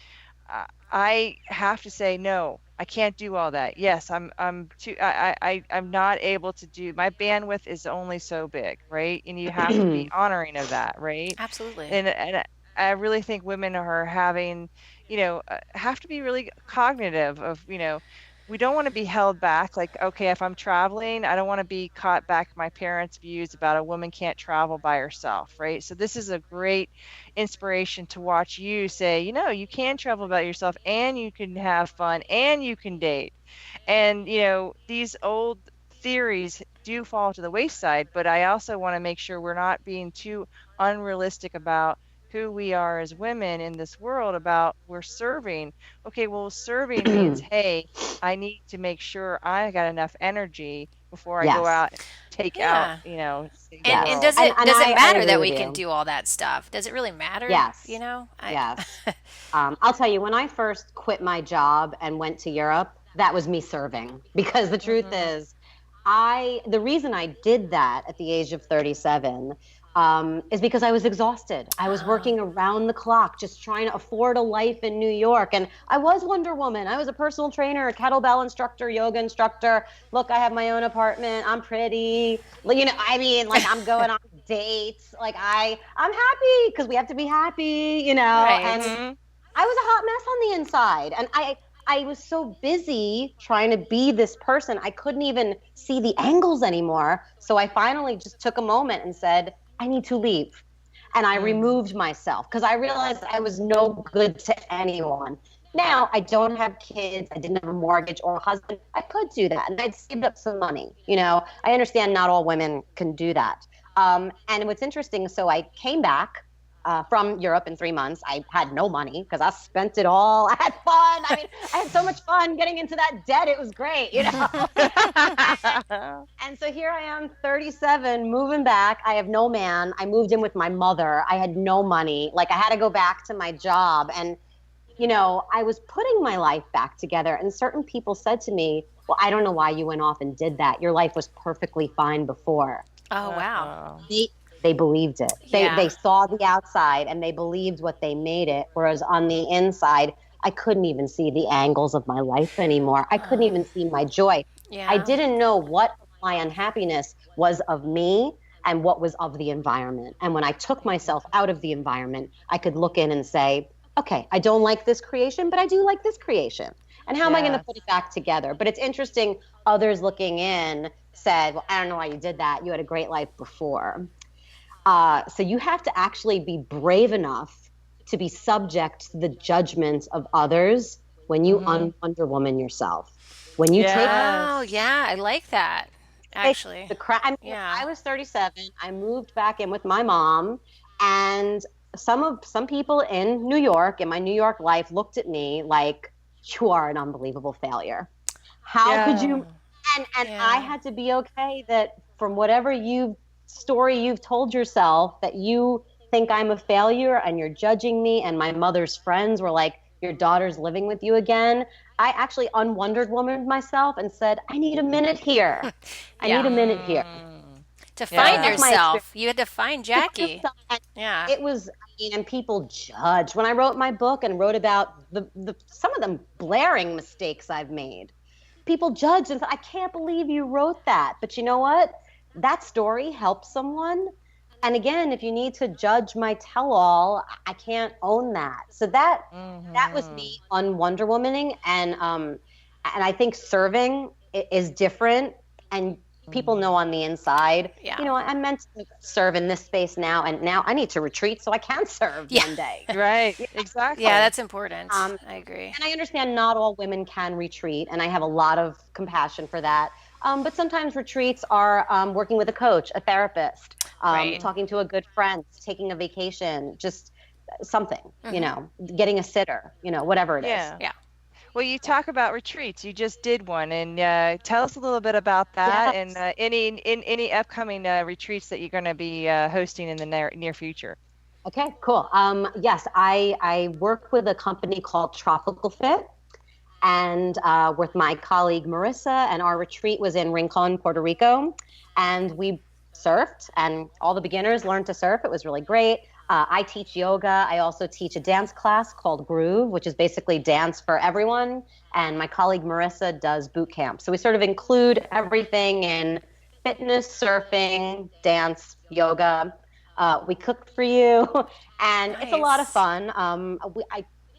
I have to say no. I can't do all that. Yes, I'm too I'm not able to do, my bandwidth is only so big, right? And you have to be honoring of that, right? Absolutely. And I really think women are having, have to be really cognitive of, we don't want to be held back. Like, okay, if I'm traveling, I don't want to be caught back my parents' views about a woman can't travel by herself, right? So this is a great inspiration to watch you say, you can travel by yourself and you can have fun and you can date. And, these old theories do fall to the wayside, but I also want to make sure we're not being too unrealistic about who we are as women in this world, about we're serving. Okay, well, serving means, hey, I need to make sure I got enough energy before I go Yes. out and take out, Yeah. save the And Yes. and world. does it And does it I matter agree that with we can you. do all that stuff? Does it really matter? Yes. I Yes. I'll tell you, when I first quit my job and went to Europe, that was me serving. Because the truth Mhm. is, the reason I did that at the age of 37 is because I was exhausted. I was Oh, working around the clock, just trying to afford a life in New York. And I was Wonder Woman. I was a personal trainer, a kettlebell instructor, yoga instructor. Look, I have my own apartment. I'm pretty. Like I'm going on dates. Like I'm happy because we have to be happy, right. and Mhm. I was a hot mess on the inside. And I was so busy trying to be this person, I couldn't even see the angles anymore. So I finally just took a moment and said, I need to leave. And I Mhm. removed myself because I realized I was no good to anyone. Now, I don't have kids. I didn't have a mortgage or a husband. I could do that. And I'd saved up some money. I understand not all women can do that. And what's interesting, so I came back from Europe in 3 months. I had no money because I spent it all. I had fun. I mean, I had so much fun getting into that debt. It was great. And so here I am, 37, moving back. I have no man. I moved in with my mother. I had no money. Like I had to go back to my job. And, I was putting my life back together. And certain people said to me, well, I don't know why you went off and did that. Your life was perfectly fine before. Oh, wow. Oh. They believed it. They Yeah. saw the outside and they believed what they made it. Whereas on the inside, I couldn't even see the angles of my life anymore. I couldn't even see my joy. I Yeah. didn't know what my unhappiness was of me and what was of the environment. And when I took myself out of the environment, I could look in and say, okay, I don't like this creation, but I do like this creation. And how am I going to put it back together? But it's interesting, others looking in said, well, I don't know why you did that. You had a great life before. So you have to actually be brave enough to be subject to the judgments of others when you Wonder Woman yourself. When you take Oh, yeah, I like that. Actually, I was 37. I moved back in with my mom, and some people in New York, in my New York life, looked at me like, you are an unbelievable failure. How could you? And I had to be okay that from whatever story you've told yourself, that you think I'm a failure and you're judging me. And my mother's friends were like, your daughter's living with you again. I actually unwondered womaned myself and said, I need a minute here. I need a minute here. To find yourself. You had to find Jackie. It was, and people judged. When I wrote my book and wrote about some of them blaring mistakes I've made, people judged and said, I can't believe you wrote that. But you know what? That story helped someone. And again, if you need to judge my tell-all, I can't own that. So that was me on Wonder Womaning, and I think serving is different, and people know on the inside. You know, I'm meant to serve in this space now, and now I need to retreat so I can serve one day. Right, exactly. Yeah, that's important. I agree. And I understand not all women can retreat, and I have a lot of compassion for that. But sometimes retreats are working with a coach, a therapist, talking to a good friend, taking a vacation, just something, you know, getting a sitter, you know, whatever it is. Yeah. Well, you talk about retreats. You just did one, and tell us a little bit about that, and any upcoming retreats that you're going to be hosting in the near future. Okay, cool. Yes, I work with a company called Tropical Fit, and with my colleague Marissa, and our retreat was in Rincon, Puerto Rico, and we surfed, and all the beginners learned to surf. It was really great. I teach yoga. I also teach a dance class called Groove, which is basically dance for everyone, and my colleague Marissa does boot camp. So we sort of include everything in fitness, surfing, dance, yoga. We cooked for you, and it's a lot of fun.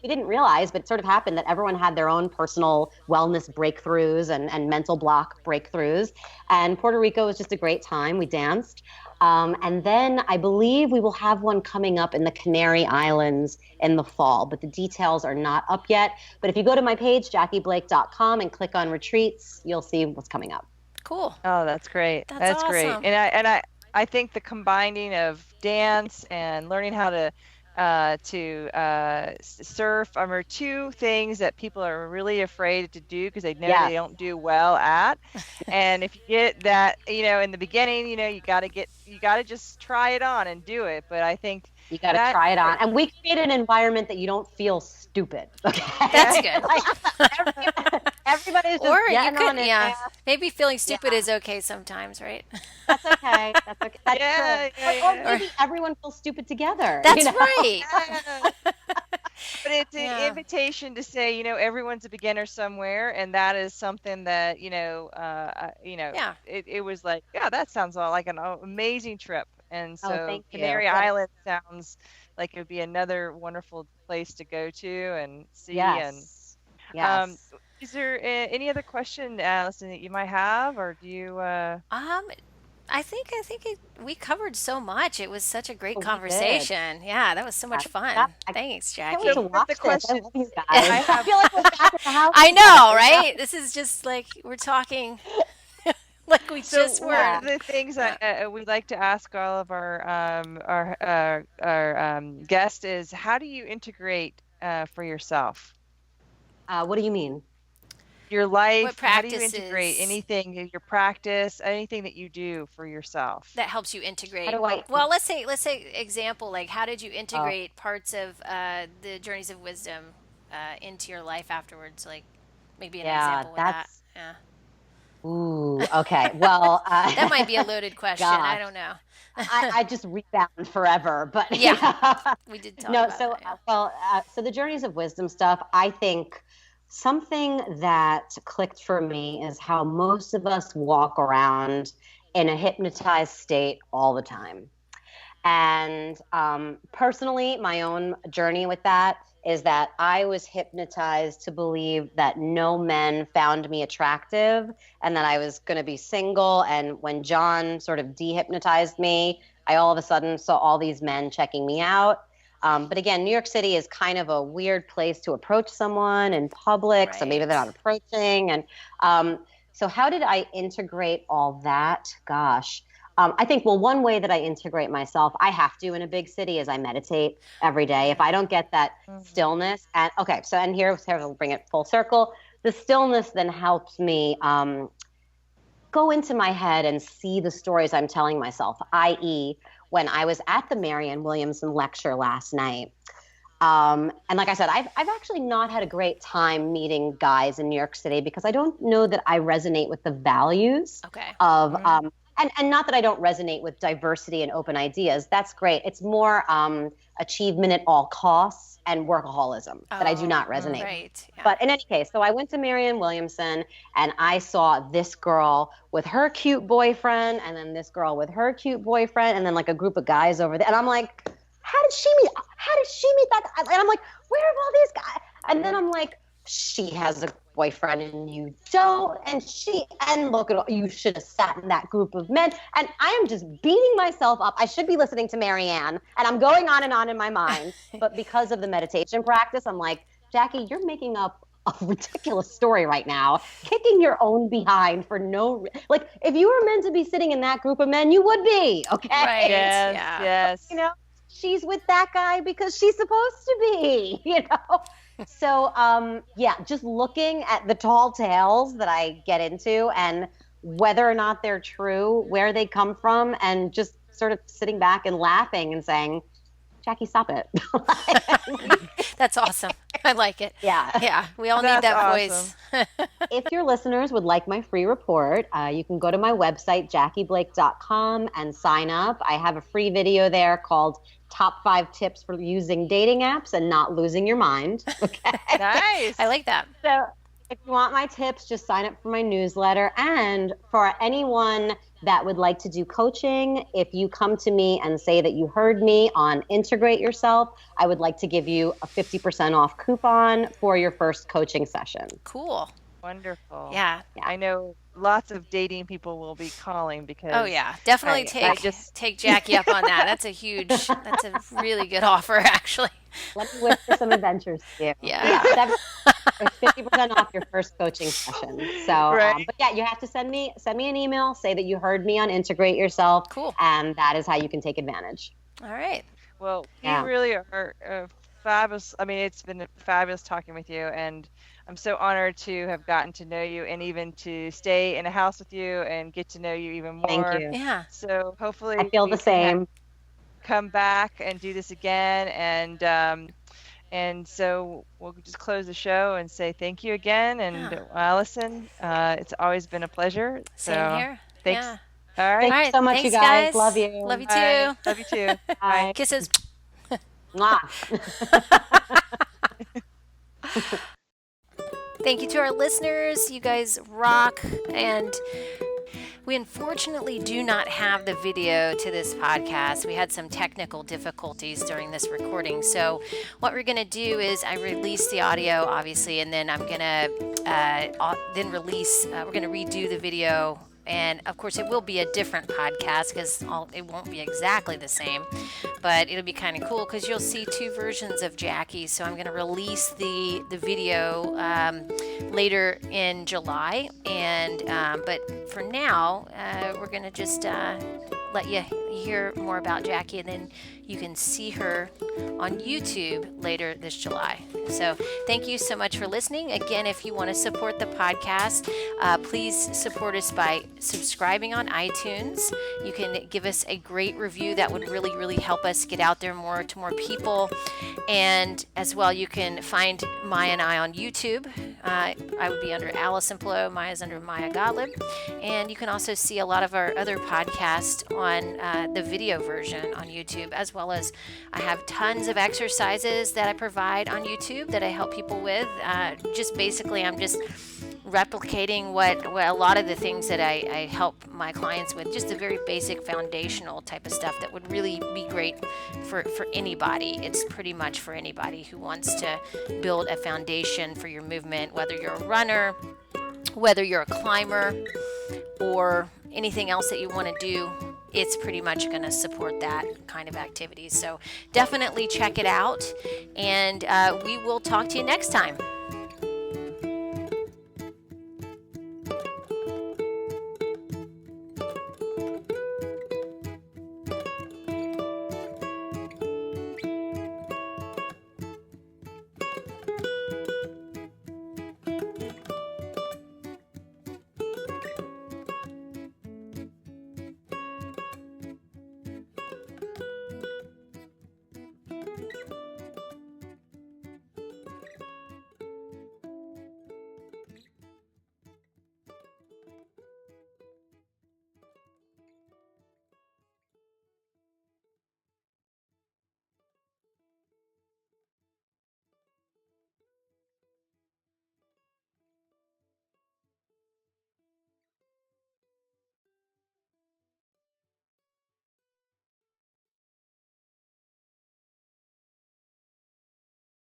We didn't realize, but it sort of happened that everyone had their own personal wellness breakthroughs and mental block breakthroughs. And Puerto Rico was just a great time. We danced. And then I believe we will have one coming up in the Canary Islands in the fall, but the details are not up yet. But if you go to my page, JackieBlake.com, and click on retreats, you'll see what's coming up. Cool. Oh, that's great. That's awesome. Great. And I think the combining of dance and learning how to surf are two things that people are really afraid to do because they know they don't do well at. And if you get that, you know, in the beginning, you know, you got to just try it on and do it. But I think you got to try it on. And we create an environment that you don't feel stupid. Okay? That's good. Everybody's just getting on it. Maybe feeling stupid is okay sometimes, right? That's okay. That's okay. That's true. Or maybe everyone feels stupid together. That's right. But it's an invitation to say, you know, everyone's a beginner somewhere, and that is something that, it was like, that sounds like an amazing trip. And so Canary Islands sounds like it would be another wonderful place to go to and see. Yes. Is there any other question, Allison, that you might have, or do you? I think we covered so much. It was such a great conversation. Yeah, that was so much fun. Thanks, Jackie. I love you guys. I feel like we're back at the house. I know, right? This is just like we're talking. Like we just were. One of the things we'd like to ask all of our guests is, how do you integrate for yourself? What do you mean? Your life, how do you integrate anything, your practice, anything that you do for yourself that helps you integrate? Well, let's say example, like how did you integrate parts of the Journeys of Wisdom into your life afterwards? Like maybe an example with that. Yeah. Ooh, okay. Well, that might be a loaded question. Gosh. I don't know. I just rebound forever, but we did talk about that. So the Journeys of Wisdom stuff, I think something that clicked for me is how most of us walk around in a hypnotized state all the time. And personally, my own journey with that is that I was hypnotized to believe that no men found me attractive and that I was going to be single. And when John sort of dehypnotized me, I all of a sudden saw all these men checking me out. But again, New York City is kind of a weird place to approach someone in public, so maybe they're not approaching. And so how did I integrate all that? Gosh. I think, well, one way that I integrate myself, I have to in a big city, is I meditate every day. If I don't get that stillness, and here we'll bring it full circle. The stillness then helps me go into my head and see the stories I'm telling myself, i.e., when I was at the Marianne Williamson lecture last night. And like I said, I've actually not had a great time meeting guys in New York City because I don't know that I resonate with the values of and not that I don't resonate with diversity and open ideas. That's great. It's more achievement at all costs and workaholism that I do not resonate with. Yeah. But in any case, so I went to Marianne Williamson and I saw this girl with her cute boyfriend and then this girl with her cute boyfriend and then like a group of guys over there. And I'm like, how did she meet that guy? And I'm like, where are all these guys? And then I'm like, she has a boyfriend and you don't, and look at you should have sat in that group of men. And I am just beating myself up. I should be listening to Marianne, and I'm going on and on in my mind. But because of the meditation practice, I'm like, Jackie, you're making up a ridiculous story right now, kicking your own behind for like, if you were meant to be sitting in that group of men, you would be, okay? Right. Yes. You know, she's with that guy because she's supposed to be, you know? So, just looking at the tall tales that I get into and whether or not they're true, where they come from, and just sort of sitting back and laughing and saying, Jackie, stop it. That's awesome. I like it. Yeah. Yeah. We all need that awesome voice. If your listeners would like my free report, you can go to my website, JackieBlake.com, and sign up. I have a free video there called Top 5 Tips for Using Dating Apps and Not Losing Your Mind. Okay. Nice. I like that. So if you want my tips, just sign up for my newsletter. And for anyone that would like to do coaching, if you come to me and say that you heard me on Integrate Yourself, I would like to give you a 50% off coupon for your first coaching session. Cool. Wonderful. Yeah. I know lots of dating people will be calling because definitely take Jackie up on that. That's a really good offer, actually. Let me whisper some adventures to you. Yeah. It's 50% off your first coaching session. So, but yeah, you have to send me an email, say that you heard me on Integrate Yourself. Cool. And that is how you can take advantage. All right. Well, you really are fabulous. I mean, it's been fabulous talking with you, and I'm so honored to have gotten to know you and even to stay in a house with you and get to know you even more. Thank you. Yeah. So hopefully I feel the same. Come back and do this again, and so we'll just close the show and say thank you again. And Allison, it's always been a pleasure. Same here. Thanks. Yeah. All right. Thanks so much, Thanks, you guys. Love you. Love you too. Right. Love you too. Bye. Kisses. Mwah. Thank you to our listeners. You guys rock. And we unfortunately do not have the video to this podcast. We had some technical difficulties during this recording. So what we're going to do is I release the audio, obviously, and then I'm going to then release, we're going to redo the video. And of course, it will be a different podcast because it won't be exactly the same, but it'll be kind of cool because you'll see two versions of Jackie. So I'm going to release the video later in July, and but for now, we're going to just let you hear more about Jackie, and then you can see her on YouTube later this July. So thank you so much for listening. Again, if you want to support the podcast, please support us by subscribing on iTunes. You can give us a great review. That would really, really help us get out there more to more people. And as well, you can find Maya and I on YouTube. I would be under Allison Flo. Maya's under Maya Gottlieb. And you can also see a lot of our other podcasts on the video version on YouTube, as well as I have tons of exercises that I provide on YouTube that I help people with. Just basically, I'm just replicating what a lot of the things that I help my clients with, just the very basic foundational type of stuff that would really be great for anybody. It's pretty much for anybody who wants to build a foundation for your movement, whether you're a runner, whether you're a climber, or anything else that you want to do. It's pretty much going to support that kind of activity. So definitely check it out, and we will talk to you next time.